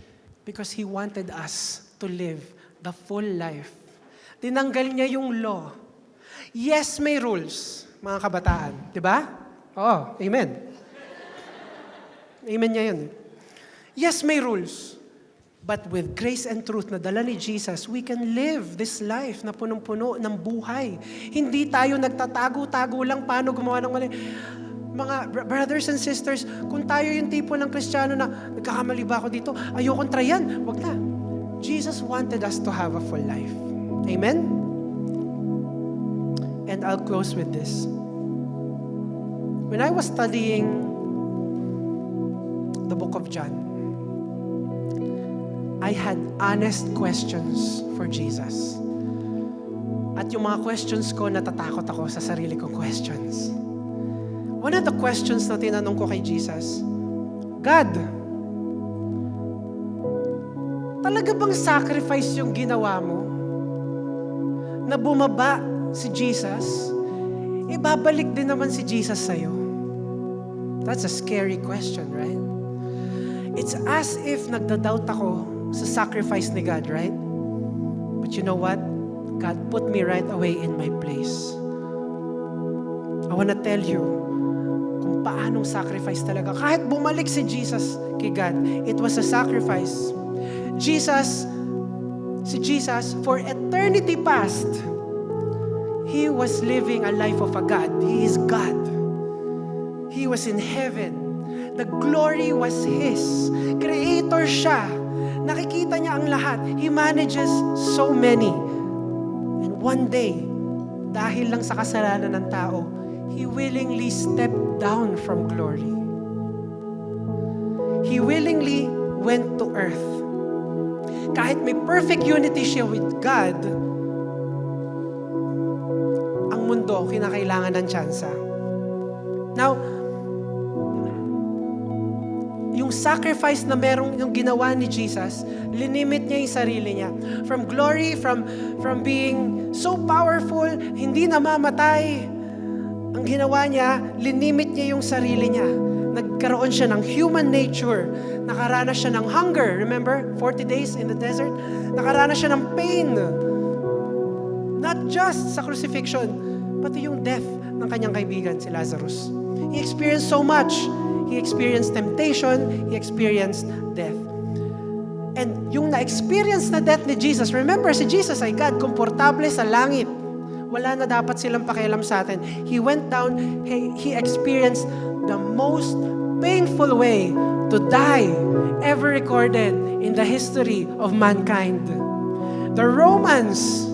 because He wanted us to live the full life. Tinanggal niya yung law. Yes, may rules, mga kabataan. Di ba? Oo, amen. Amen niya yun. Yes, may rules. But with grace and truth na dala ni Jesus, we can live this life na punong-puno ng buhay. Hindi tayo nagtatago-tago lang paano gumawa ng mali. Mga brothers and sisters, kung tayo yung tipo ng Kristiyano na nagkakamali ba ako dito, ayokong try yan, wag na. Jesus wanted us to have a full life. Amen? And I'll close with this. When I was studying the book of John, I had honest questions for Jesus. At yung mga questions ko, natatakot ako sa sarili kong questions. One of the questions na tinanong ko kay Jesus, God, talaga bang sacrifice yung ginawa mo? Na bumaba si Jesus, ibabalik din naman si Jesus sa'yo. That's a scary question, right? It's as if nagda-doubt ako sa sacrifice ni God, right? But you know what? God put me right away in my place. I wanna tell you kung paanong sacrifice talaga. Kahit bumalik si Jesus kay God, it was a sacrifice. Si Jesus, for eternity past, He was living a life of a God. He is God. He was in heaven. The glory was His. Creator siya. Nakikita niya ang lahat. He manages so many. And one day, dahil lang sa kasalanan ng tao, He willingly stepped down from glory. He willingly went to earth. Kahit may perfect unity siya with God, ang mundo kinakailangan ng tsansa. Now, yung sacrifice na merong yung ginawa ni Jesus, linimit niya yung sarili niya. From glory, from being so powerful, hindi namamatay. Ang ginawa niya, linimit niya yung sarili niya. Nagkaroon siya ng human nature. Nakaranas siya ng hunger. Remember? 40 days in the desert. Nakaranas siya ng pain. Not just sa crucifixion, pati yung death ng kanyang kaibigan, si Lazarus. He experienced so much. He experienced temptation. He experienced death. And yung na-experience na death ni Jesus, remember, si Jesus ay God, komportable sa langit. Wala na dapat silang pakialam sa atin. He went down, he experienced the most painful way to die ever recorded in the history of mankind. The Romans,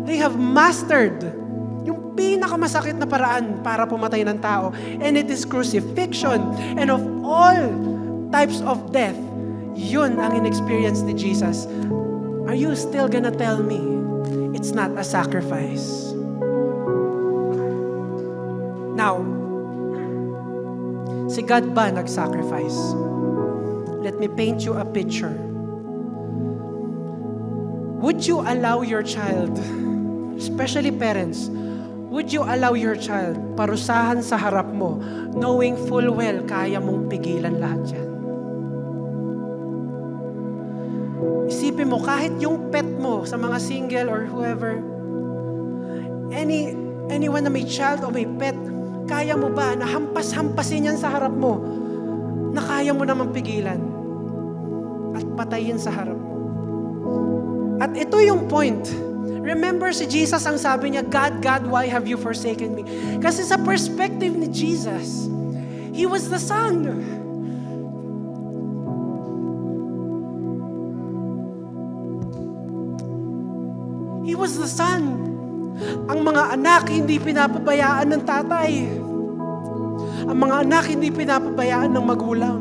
they have mastered yung pinakamasakit na paraan para pumatay ng tao. And it is crucifixion. And of all types of death, yun ang in-experience ni Jesus. Are you still gonna tell me it's not a sacrifice? Now, si God ba nag-sacrifice? Let me paint you a picture. Would you allow your child, especially parents, would you allow your child parusahan sa harap mo, knowing full well kaya mong pigilan lahat yan? Isipin mo, kahit yung pet mo sa mga single or whoever, anyone na may child o may pet, kaya mo ba na hampas-hampasin yan sa harap mo na kaya mo namang pigilan at patayin sa harap mo? At ito yung point. Remember si Jesus, ang sabi niya, God, God, why have you forsaken me? Kasi sa perspective ni Jesus, He was the Son. He was the Son. Ang mga anak hindi pinapabayaan ng tatay. Ang mga anak hindi pinapabayaan ng magulang.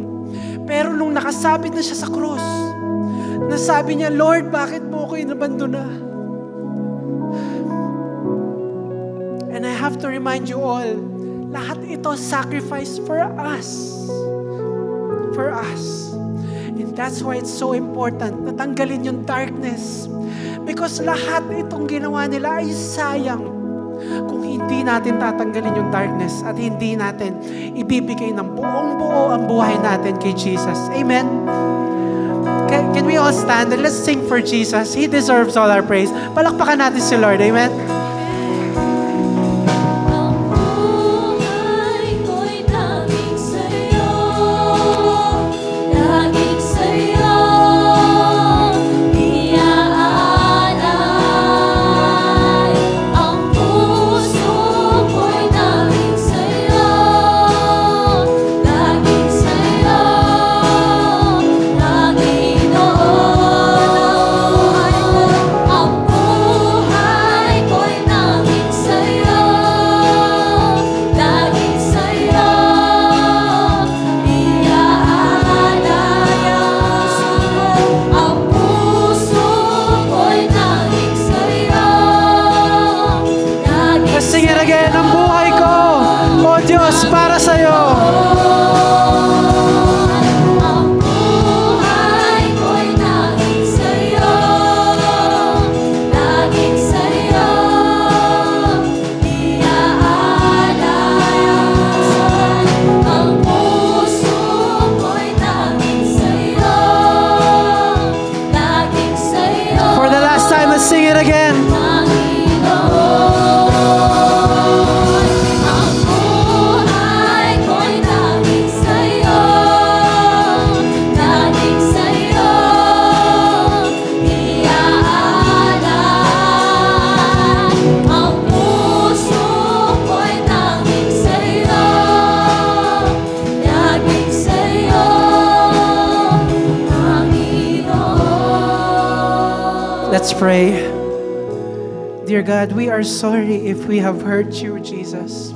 Pero nung nakasabit na siya sa krus, nasabi niya, Lord, bakit mo ako inabandona? And I have to remind you all, lahat ito sacrifice for us. For us. And that's why it's so important na tanggalin yung darkness. Because lahat itong ginawa nila ay sayang kung hindi natin tatanggalin yung darkness at hindi natin ibibigay ng buong-buo ang buhay natin kay Jesus. Amen? Can we all stand and let's sing for Jesus? He deserves all our praise. Palakpakan natin si Lord. Amen? Ang buhay ko'y laging sa'yo, laging sa'yo iaalay. Ang puso ko'y laging sa'yo, laging sa'yo, laging noon. Ang buhay ko'y laging sa'yo, laging sa'yo iaalay. Ang puso ko'y laging sa'yo, laging Let's sing it again. Ang buhay ko, O Diyos, para sa'yo. Ang buhay ko'y laging sa'yo, laging sa'yo iaalay. Ang puso ko'y laging sa'yo, laging sa'yo. For the last time, let's sing it again. Panginoon, ang buhay ko'y laging sa'yo, laging sa'yo iaalay. Ang puso ko'y laging sa'yo, laging sa'yo, Panginoon. Let's pray. Dear God, we are sorry if we have hurt you, Jesus.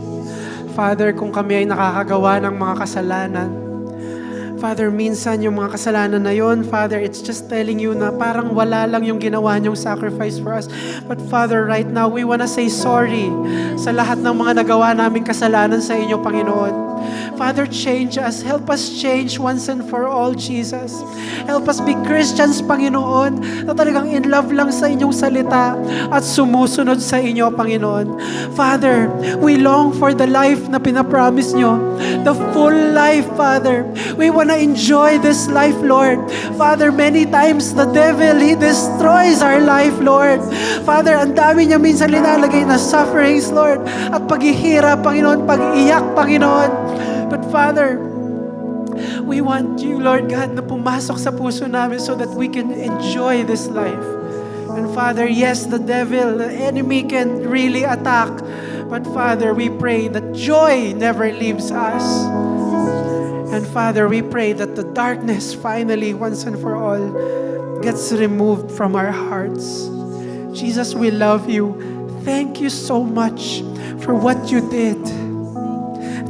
Father, kung kami ay nakakagawa ng mga kasalanan, Father, minsan yung mga kasalanan na yon, Father, it's just telling you na parang wala lang yung ginawa niyong sacrifice for us. But Father, right now, we wanna say sorry sa lahat ng mga nagawa naming kasalanan sa inyo, Panginoon. Father, change us. Help us change once and for all, Jesus. Help us be Christians, Panginoon, na talagang in love lang sa inyong salita at sumusunod sa inyo, Panginoon. Father, we long for the life na pinapromise nyo. The full life, Father. We want to enjoy this life, Lord. Father, many times the devil, he destroys our life, Lord. Father, ang dami niya minsan linalagay na sufferings, Lord. At paghihirap, Panginoon, pag-iyak, Panginoon. But Father, we want you, Lord God, na pumasok sa puso namin so that we can enjoy this life. And Father, yes, the devil, the enemy can really attack. But Father, we pray that joy never leaves us. And Father, we pray that the darkness finally, once and for all, gets removed from our hearts. Jesus, we love you. Thank you so much for what you did.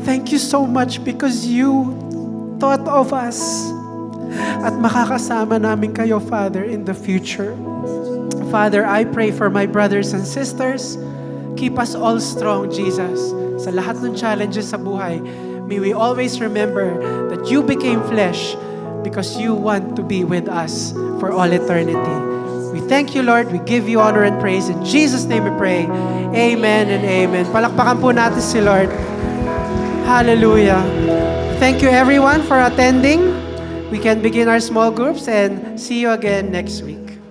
Thank you so much because you thought of us. At makakasama namin kayo, Father, in the future. Father, I pray for my brothers and sisters. Keep us all strong, Jesus. Sa lahat ng challenges sa buhay, may we always remember that you became flesh because you want to be with us for all eternity. We thank you, Lord. We give you honor and praise. In Jesus' name we pray. Amen and amen. Palakpakan po natin si Lord. Hallelujah. Thank you everyone for attending. We can begin our small groups and see you again next week.